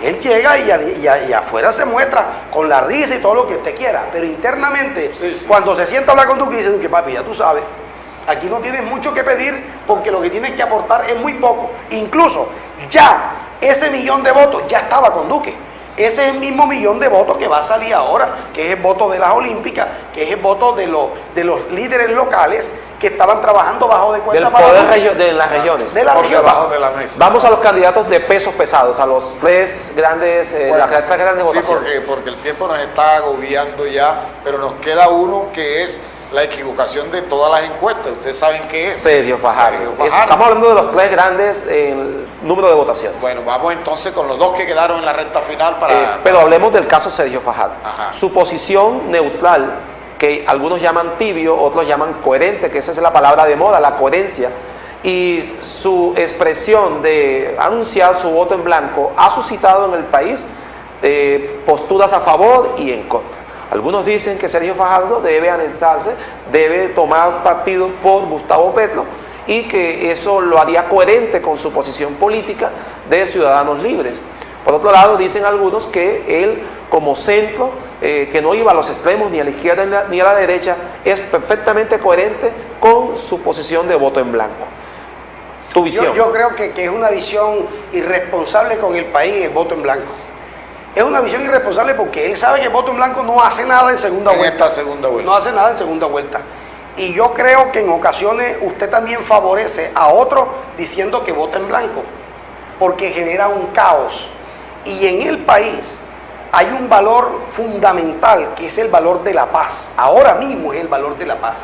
Él llega y afuera se muestra con la risa y todo lo que usted quiera, pero internamente, Sí, cuando se sienta a hablar con Duque, dice que papi, ya tú sabes, aquí no tienes mucho que pedir porque lo que tienes que aportar es muy poco. Incluso ya ese millón de votos ya estaba con Duque. Ese es el mismo millón de votos que va a salir ahora, que es el voto de las olímpicas, que es el voto de los líderes locales que estaban trabajando bajo de cuenta Del para poder Duque. de las regiones. De la Por región. debajo de la mesa. Vamos a los candidatos de pesos pesados, a los tres grandes, Bueno, las tres grandes sí, votaciones. porque el tiempo nos está agobiando ya, pero nos queda uno que es la equivocación de todas las encuestas. Ustedes saben qué es. Sergio Fajardo. Sergio Fajardo. Estamos hablando de los tres grandes en número de votaciones. Bueno, vamos entonces con los dos que quedaron en la recta final para... Pero hablemos del caso Sergio Fajardo. Ajá. Su posición neutral, que algunos llaman tibio, otros llaman coherente, que esa es la palabra de moda, la coherencia, y su expresión de anunciar su voto en blanco ha suscitado en el país posturas a favor y en contra. Algunos dicen que Sergio Fajardo debe anexarse, debe tomar partido por Gustavo Petro y que eso lo haría coherente con su posición política de Ciudadanos Libres. Por otro lado, dicen algunos que él, como centro, que no iba a los extremos, ni a la izquierda ni a la derecha, es perfectamente coherente con su posición de voto en blanco. Tu visión. Yo creo que es una visión irresponsable con el país, el voto en blanco. Es una visión irresponsable porque él sabe que el voto en blanco no hace nada en segunda vuelta. En esta segunda vuelta. No hace nada en segunda vuelta. Y yo creo que en ocasiones usted también favorece a otro diciendo que vota en blanco, porque genera un caos. Y en el país hay un valor fundamental que es el valor de la paz. Ahora mismo es el valor de la paz.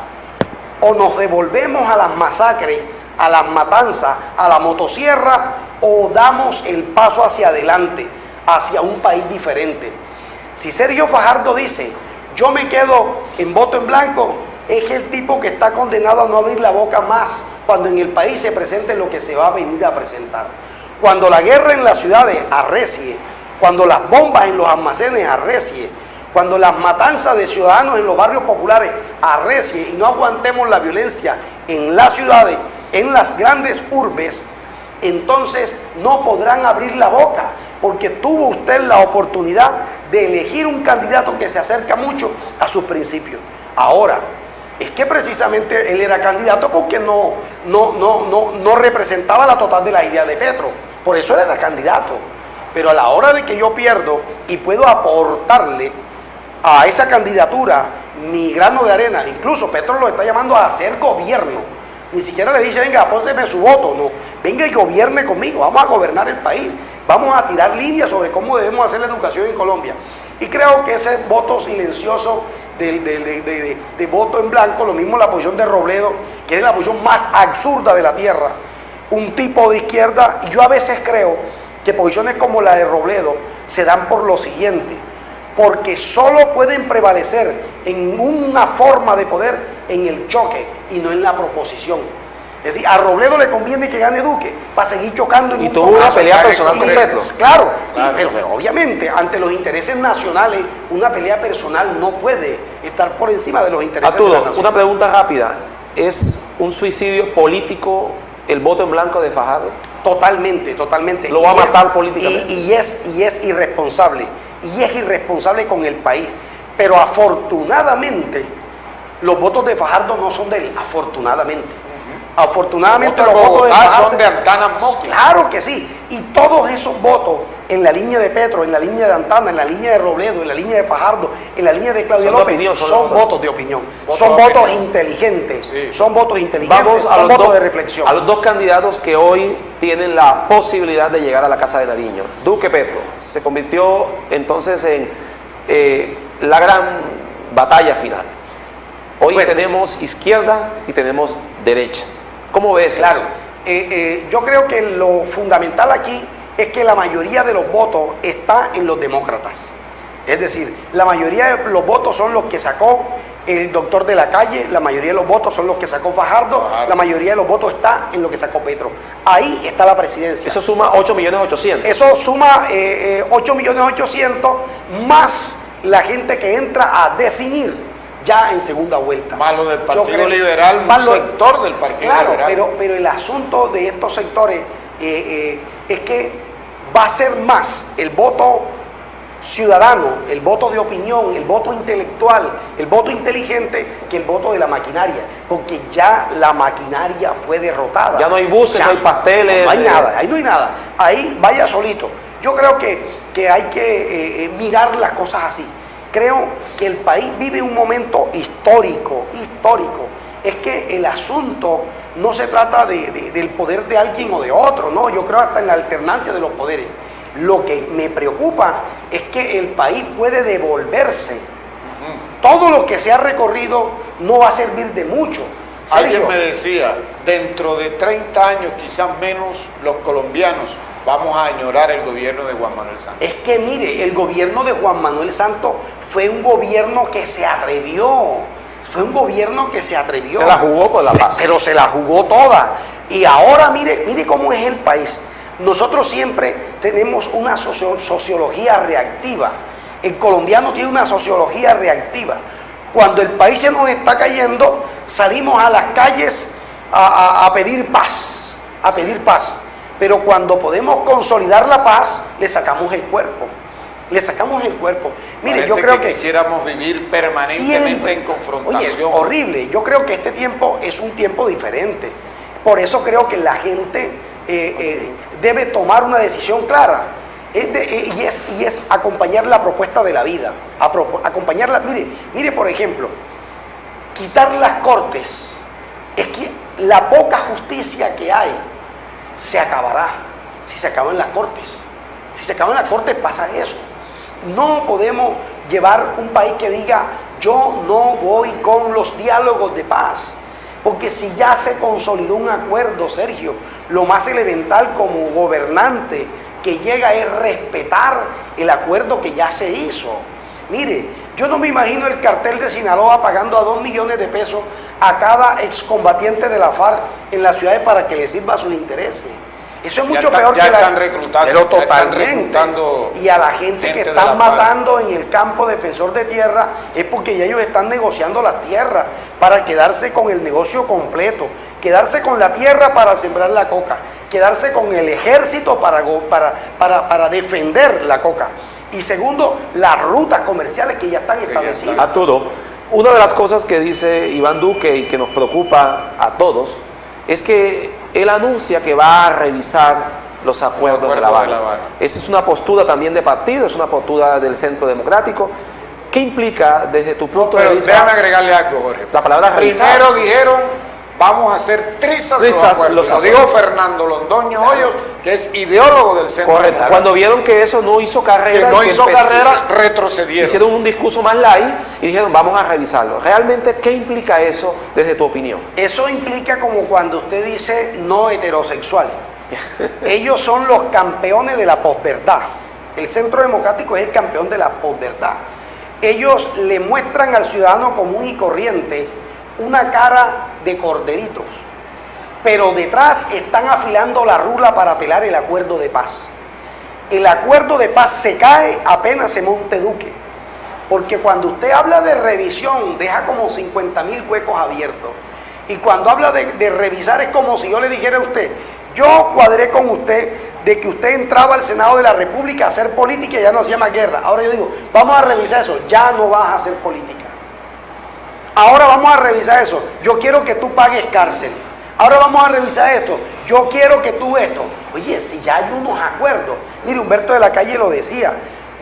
O nos devolvemos a las masacres, a las matanzas, a la motosierra, o damos el paso hacia adelante, hacia un país diferente. Si Sergio Fajardo dice, yo me quedo en voto en blanco, es que el tipo que está condenado a no abrir la boca más cuando en el país se presente lo que se va a venir a presentar. Cuando la guerra en las ciudades arrecie, cuando las bombas en los almacenes arrecie, cuando las matanzas de ciudadanos en los barrios populares arrecie y no aguantemos la violencia en las ciudades, en las grandes urbes, entonces no podrán abrir la boca, porque tuvo usted la oportunidad de elegir un candidato que se acerca mucho a sus principios. Ahora, es que precisamente él era candidato porque no representaba la total de la idea de Petro, por eso él era candidato. Pero a la hora de que yo pierdo y puedo aportarle a esa candidatura mi grano de arena, incluso Petro lo está llamando a hacer gobierno, ni siquiera le dice, venga, apónteme su voto, no, venga y gobierne conmigo, vamos a gobernar el país, vamos a tirar líneas sobre cómo debemos hacer la educación en Colombia. Y creo que ese voto silencioso de voto en blanco, lo mismo la posición de Robledo, que es la posición más absurda de la tierra, un tipo de izquierda, y yo a veces creo que posiciones como la de Robledo se dan por lo siguiente, porque solo pueden prevalecer en una forma de poder en el choque y no en la proposición. Es decir, a Robledo le conviene que gane Duque para seguir chocando en y un tuvo una tomazo. pelea personal con Petro. Claro, pero obviamente ante los intereses nacionales una pelea personal no puede estar por encima de los intereses de la Arturo, nación. una pregunta rápida. ¿Es un suicidio político el voto en blanco de Fajardo? Totalmente, totalmente. Lo va a matar políticamente. Y es irresponsable. Y es irresponsable con el país. Pero afortunadamente, los votos de Fajardo no son de él. Afortunadamente. Afortunadamente los votos de Fajardo son de Antana Mosque. Claro que sí. Y todos esos votos en la línea de Petro, en la línea de Antana, en la línea de Robledo, en la línea de Fajardo, en la línea de Claudia López, son votos de opinión. Son votos inteligentes. Sí. Son votos inteligentes. Vamos a son los votos de reflexión. A los dos candidatos que hoy tienen la posibilidad de llegar a la Casa de Nariño. Duque Petro se convirtió entonces en la gran batalla final. Hoy tenemos izquierda y tenemos derecha. ¿Cómo ves? Claro, yo creo que lo fundamental aquí es que la mayoría de los votos está en los demócratas. Es decir, la mayoría de los votos son los que sacó el doctor de la Calle, la mayoría de los votos son los que sacó Fajardo, la mayoría de los votos está en lo que sacó Petro. Ahí está la presidencia. Eso suma 8.800.000. Eso suma 8.800.000 más la gente que entra a definir ya en segunda vuelta. Más lo del Partido Liberal, un sector del Partido Liberal. Pero el asunto de estos sectores es que va a ser más el voto ciudadano, el voto de opinión, el voto intelectual, el voto inteligente que el voto de la maquinaria, porque ya la maquinaria fue derrotada. Ya no hay buses, no hay pasteles. No hay nada, ahí no hay nada. Ahí vaya solito. Yo creo que hay que mirar las cosas así. Creo que el país vive un momento histórico. Es que el asunto no se trata del poder de alguien o de otro, no, yo creo hasta en la alternancia de los poderes. Lo que me preocupa es que el país puede devolverse. Todo lo que se ha recorrido no va a servir de mucho. Alguien me decía, dentro de 30 años, quizás menos, los colombianos vamos a añorar el gobierno de Juan Manuel Santos. Es que mire, el gobierno de Juan Manuel Santos fue un gobierno que se atrevió. Fue un gobierno que se atrevió. Se la jugó por la paz. Pero se la jugó toda. Y ahora mire cómo es el país. Nosotros siempre tenemos una sociología reactiva. El colombiano tiene una sociología reactiva. Cuando el país se nos está cayendo, salimos a las calles a pedir paz. A pedir paz. Pero cuando podemos consolidar la paz, le sacamos el cuerpo. Le sacamos el cuerpo. Mire, parece yo creo que quisiéramos vivir permanentemente siempre en confrontación. Oye, horrible. Yo creo que este tiempo es un tiempo diferente. Por eso creo que la gente debe tomar una decisión clara. Y es acompañar la propuesta de la vida, acompañarla. Mire, por ejemplo, quitar las cortes, es que la poca justicia que hay se acabará si se acaban las cortes. Si se acaban las cortes pasa eso. No podemos llevar un país que diga, yo no voy con los diálogos de paz, porque si ya se consolidó un acuerdo, Sergio, lo más elemental como gobernante que llega es respetar el acuerdo que ya se hizo. Mire, yo no me imagino el cartel de Sinaloa pagando a 2 millones de pesos a cada excombatiente de la FARC en las ciudades para que le sirva a sus intereses. Eso es mucho peor que están reclutando, pero totalmente. Reclutando y a la gente que están matando en el campo defensor de tierra es porque ya ellos están negociando las tierras para quedarse con el negocio completo, quedarse con la tierra para sembrar la coca, quedarse con el ejército para defender la coca. Y segundo, las rutas comerciales que ya están establecidas. Arturo, una de las cosas que dice Iván Duque y que nos preocupa a todos es que él anuncia que va a revisar los acuerdos de La Habana. Esa es una postura también de partido, es una postura del Centro Democrático. ¿Qué implica desde tu punto de vista? Déjame agregarle algo, Jorge. La palabra revisar. Primero dijeron, vamos a hacer trizas los acuerdos. Lo dijo Fernando Londoño Hoyos, que es ideólogo del Centro Democrático. Cuando vieron que eso no hizo carrera, retrocedieron. Hicieron un discurso más light y dijeron, vamos a revisarlo. ¿Realmente qué implica eso desde tu opinión? Eso implica como cuando usted dice no heterosexual. Ellos son los campeones de la posverdad. El Centro Democrático es el campeón de la posverdad. Ellos le muestran al ciudadano común y corriente una cara de corderitos, pero detrás están afilando la rula para apelar el acuerdo de paz. El acuerdo de paz se cae apenas se monte Duque, porque cuando usted habla de revisión deja como 50.000 huecos abiertos, y cuando habla de revisar es como si yo le dijera a usted, yo cuadré con usted de que usted entraba al Senado de la República a hacer política y ya no hacía más guerra. Ahora yo digo, vamos a revisar eso, ya no vas a hacer política. Ahora vamos a revisar eso, yo quiero que tú pagues cárcel. Ahora vamos a revisar esto, yo quiero que tú esto. Oye, si ya hay unos acuerdos. Mire, Humberto de la Calle lo decía,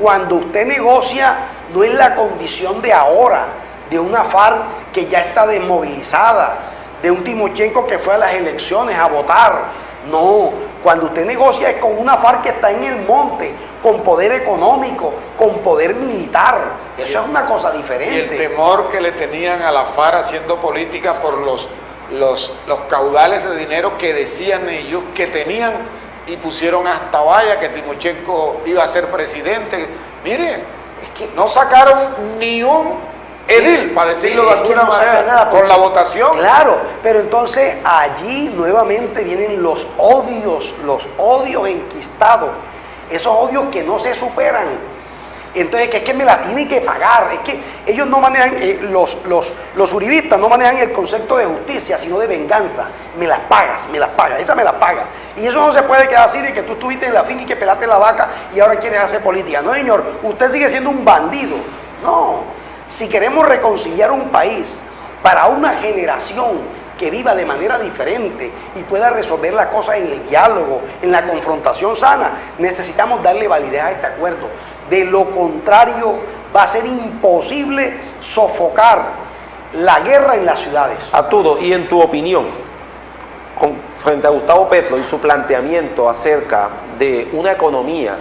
cuando usted negocia no es la condición de ahora, de una FARC que ya está desmovilizada, de un Timochenko que fue a las elecciones a votar. No, cuando usted negocia es con una FARC que está en el monte, con poder económico, con poder militar. Eso es una cosa diferente. Y el temor que le tenían a la FARC haciendo política por los caudales de dinero que decían ellos que tenían, y pusieron hasta valla que Timochenko iba a ser presidente. Mire, es que no sacaron ni un edil, para decirlo de alguna manera, con la votación. Claro, pero entonces allí nuevamente vienen los odios enquistados, esos odios que no se superan. Entonces, que es que me la tienen que pagar, es que ellos no manejan, los uribistas no manejan el concepto de justicia, sino de venganza. Me las pagas, esa me la paga. Y eso no se puede quedar así de que tú estuviste en la finca y que pelaste la vaca y ahora quieres hacer política. No, señor, usted sigue siendo un bandido. No. Si queremos reconciliar un país para una generación que viva de manera diferente y pueda resolver las cosas en el diálogo, en la confrontación sana, necesitamos darle validez a este acuerdo. De lo contrario, va a ser imposible sofocar la guerra en las ciudades. Arturo, y en tu opinión, frente a Gustavo Petro y su planteamiento acerca de una economía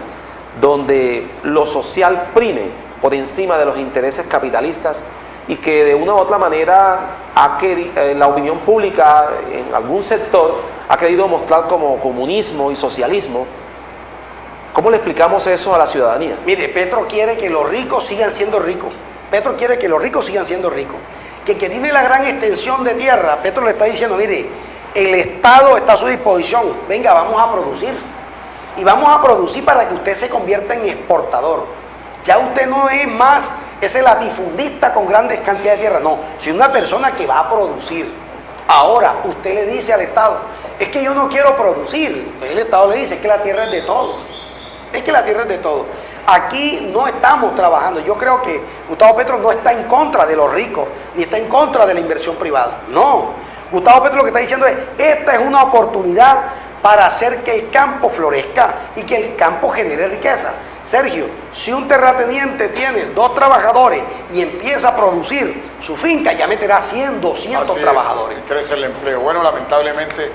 donde lo social prime por encima de los intereses capitalistas y que de una u otra manera la opinión pública en algún sector ha querido mostrar como comunismo y socialismo, ¿cómo le explicamos eso a la ciudadanía? Mire, Petro quiere que los ricos sigan siendo ricos. Petro quiere que los ricos sigan siendo ricos. Que tiene la gran extensión de tierra, Petro le está diciendo, mire, el Estado está a su disposición, venga, vamos a producir. Y vamos a producir para que usted se convierta en exportador. Ya usted no es más ese latifundista con grandes cantidades de tierra, no, sino una persona que va a producir. Ahora, usted le dice al Estado, es que yo no quiero producir. Entonces el Estado le dice, es que la tierra es de todos. Es que la tierra es de todos. Aquí no estamos trabajando. Yo creo que Gustavo Petro no está en contra de los ricos, ni está en contra de la inversión privada. No. Gustavo Petro lo que está diciendo es, esta es una oportunidad para hacer que el campo florezca y que el campo genere riqueza. Sergio, si un terrateniente tiene 2 trabajadores y empieza a producir su finca, ya meterá 100, 200 trabajadores. Y crece el empleo. Bueno, lamentablemente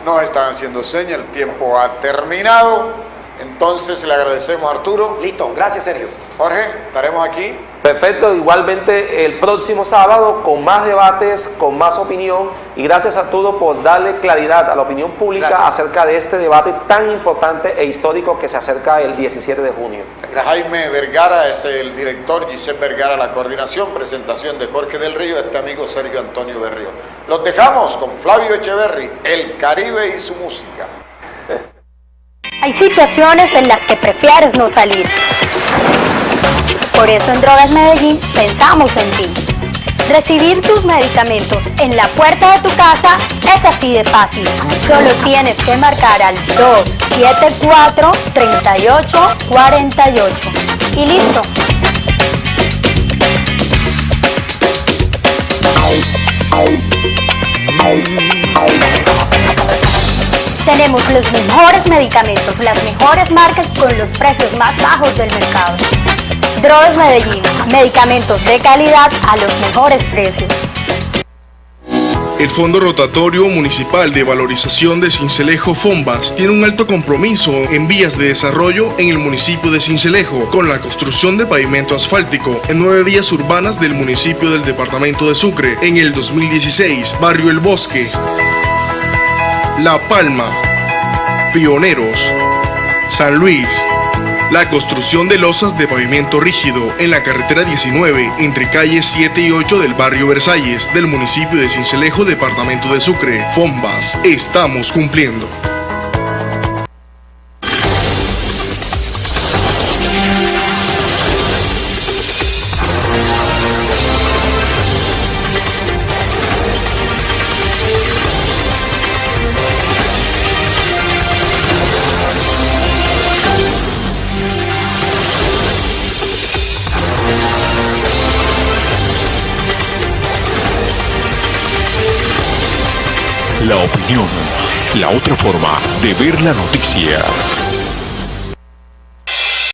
nos están haciendo señas, el tiempo ha terminado. Entonces le agradecemos a Arturo. Listo, gracias Sergio. Jorge, estaremos aquí. Perfecto, igualmente el próximo sábado con más debates, con más opinión, y gracias a Arturo por darle claridad a la opinión pública acerca de este debate tan importante e histórico que se acerca el 17 de junio. Jaime Vergara es el director, Giselle Vergara la coordinación, presentación de Jorge del Río, este amigo Sergio Antonio Berrío. Los dejamos con Flavio Echeverry, El Caribe y su música. Hay situaciones en las que prefieres no salir. Por eso en Drogas Medellín pensamos en ti. Recibir tus medicamentos en la puerta de tu casa es así de fácil. Solo tienes que marcar al 274-3848 y listo. Tenemos los mejores medicamentos, las mejores marcas con los precios más bajos del mercado. Drogas Medellín, medicamentos de calidad a los mejores precios. El Fondo Rotatorio Municipal de Valorización de Sincelejo Fombas tiene un alto compromiso en vías de desarrollo en el municipio de Sincelejo con la construcción de pavimento asfáltico en 9 vías urbanas del municipio del departamento de Sucre en el 2016, Barrio El Bosque, La Palma, Pioneros, San Luis. La construcción de losas de pavimento rígido en la carretera 19 entre calles 7 y 8 del barrio Versalles del municipio de Sincelejo, departamento de Sucre. Fombas, estamos cumpliendo. La opinión, la otra forma de ver la noticia.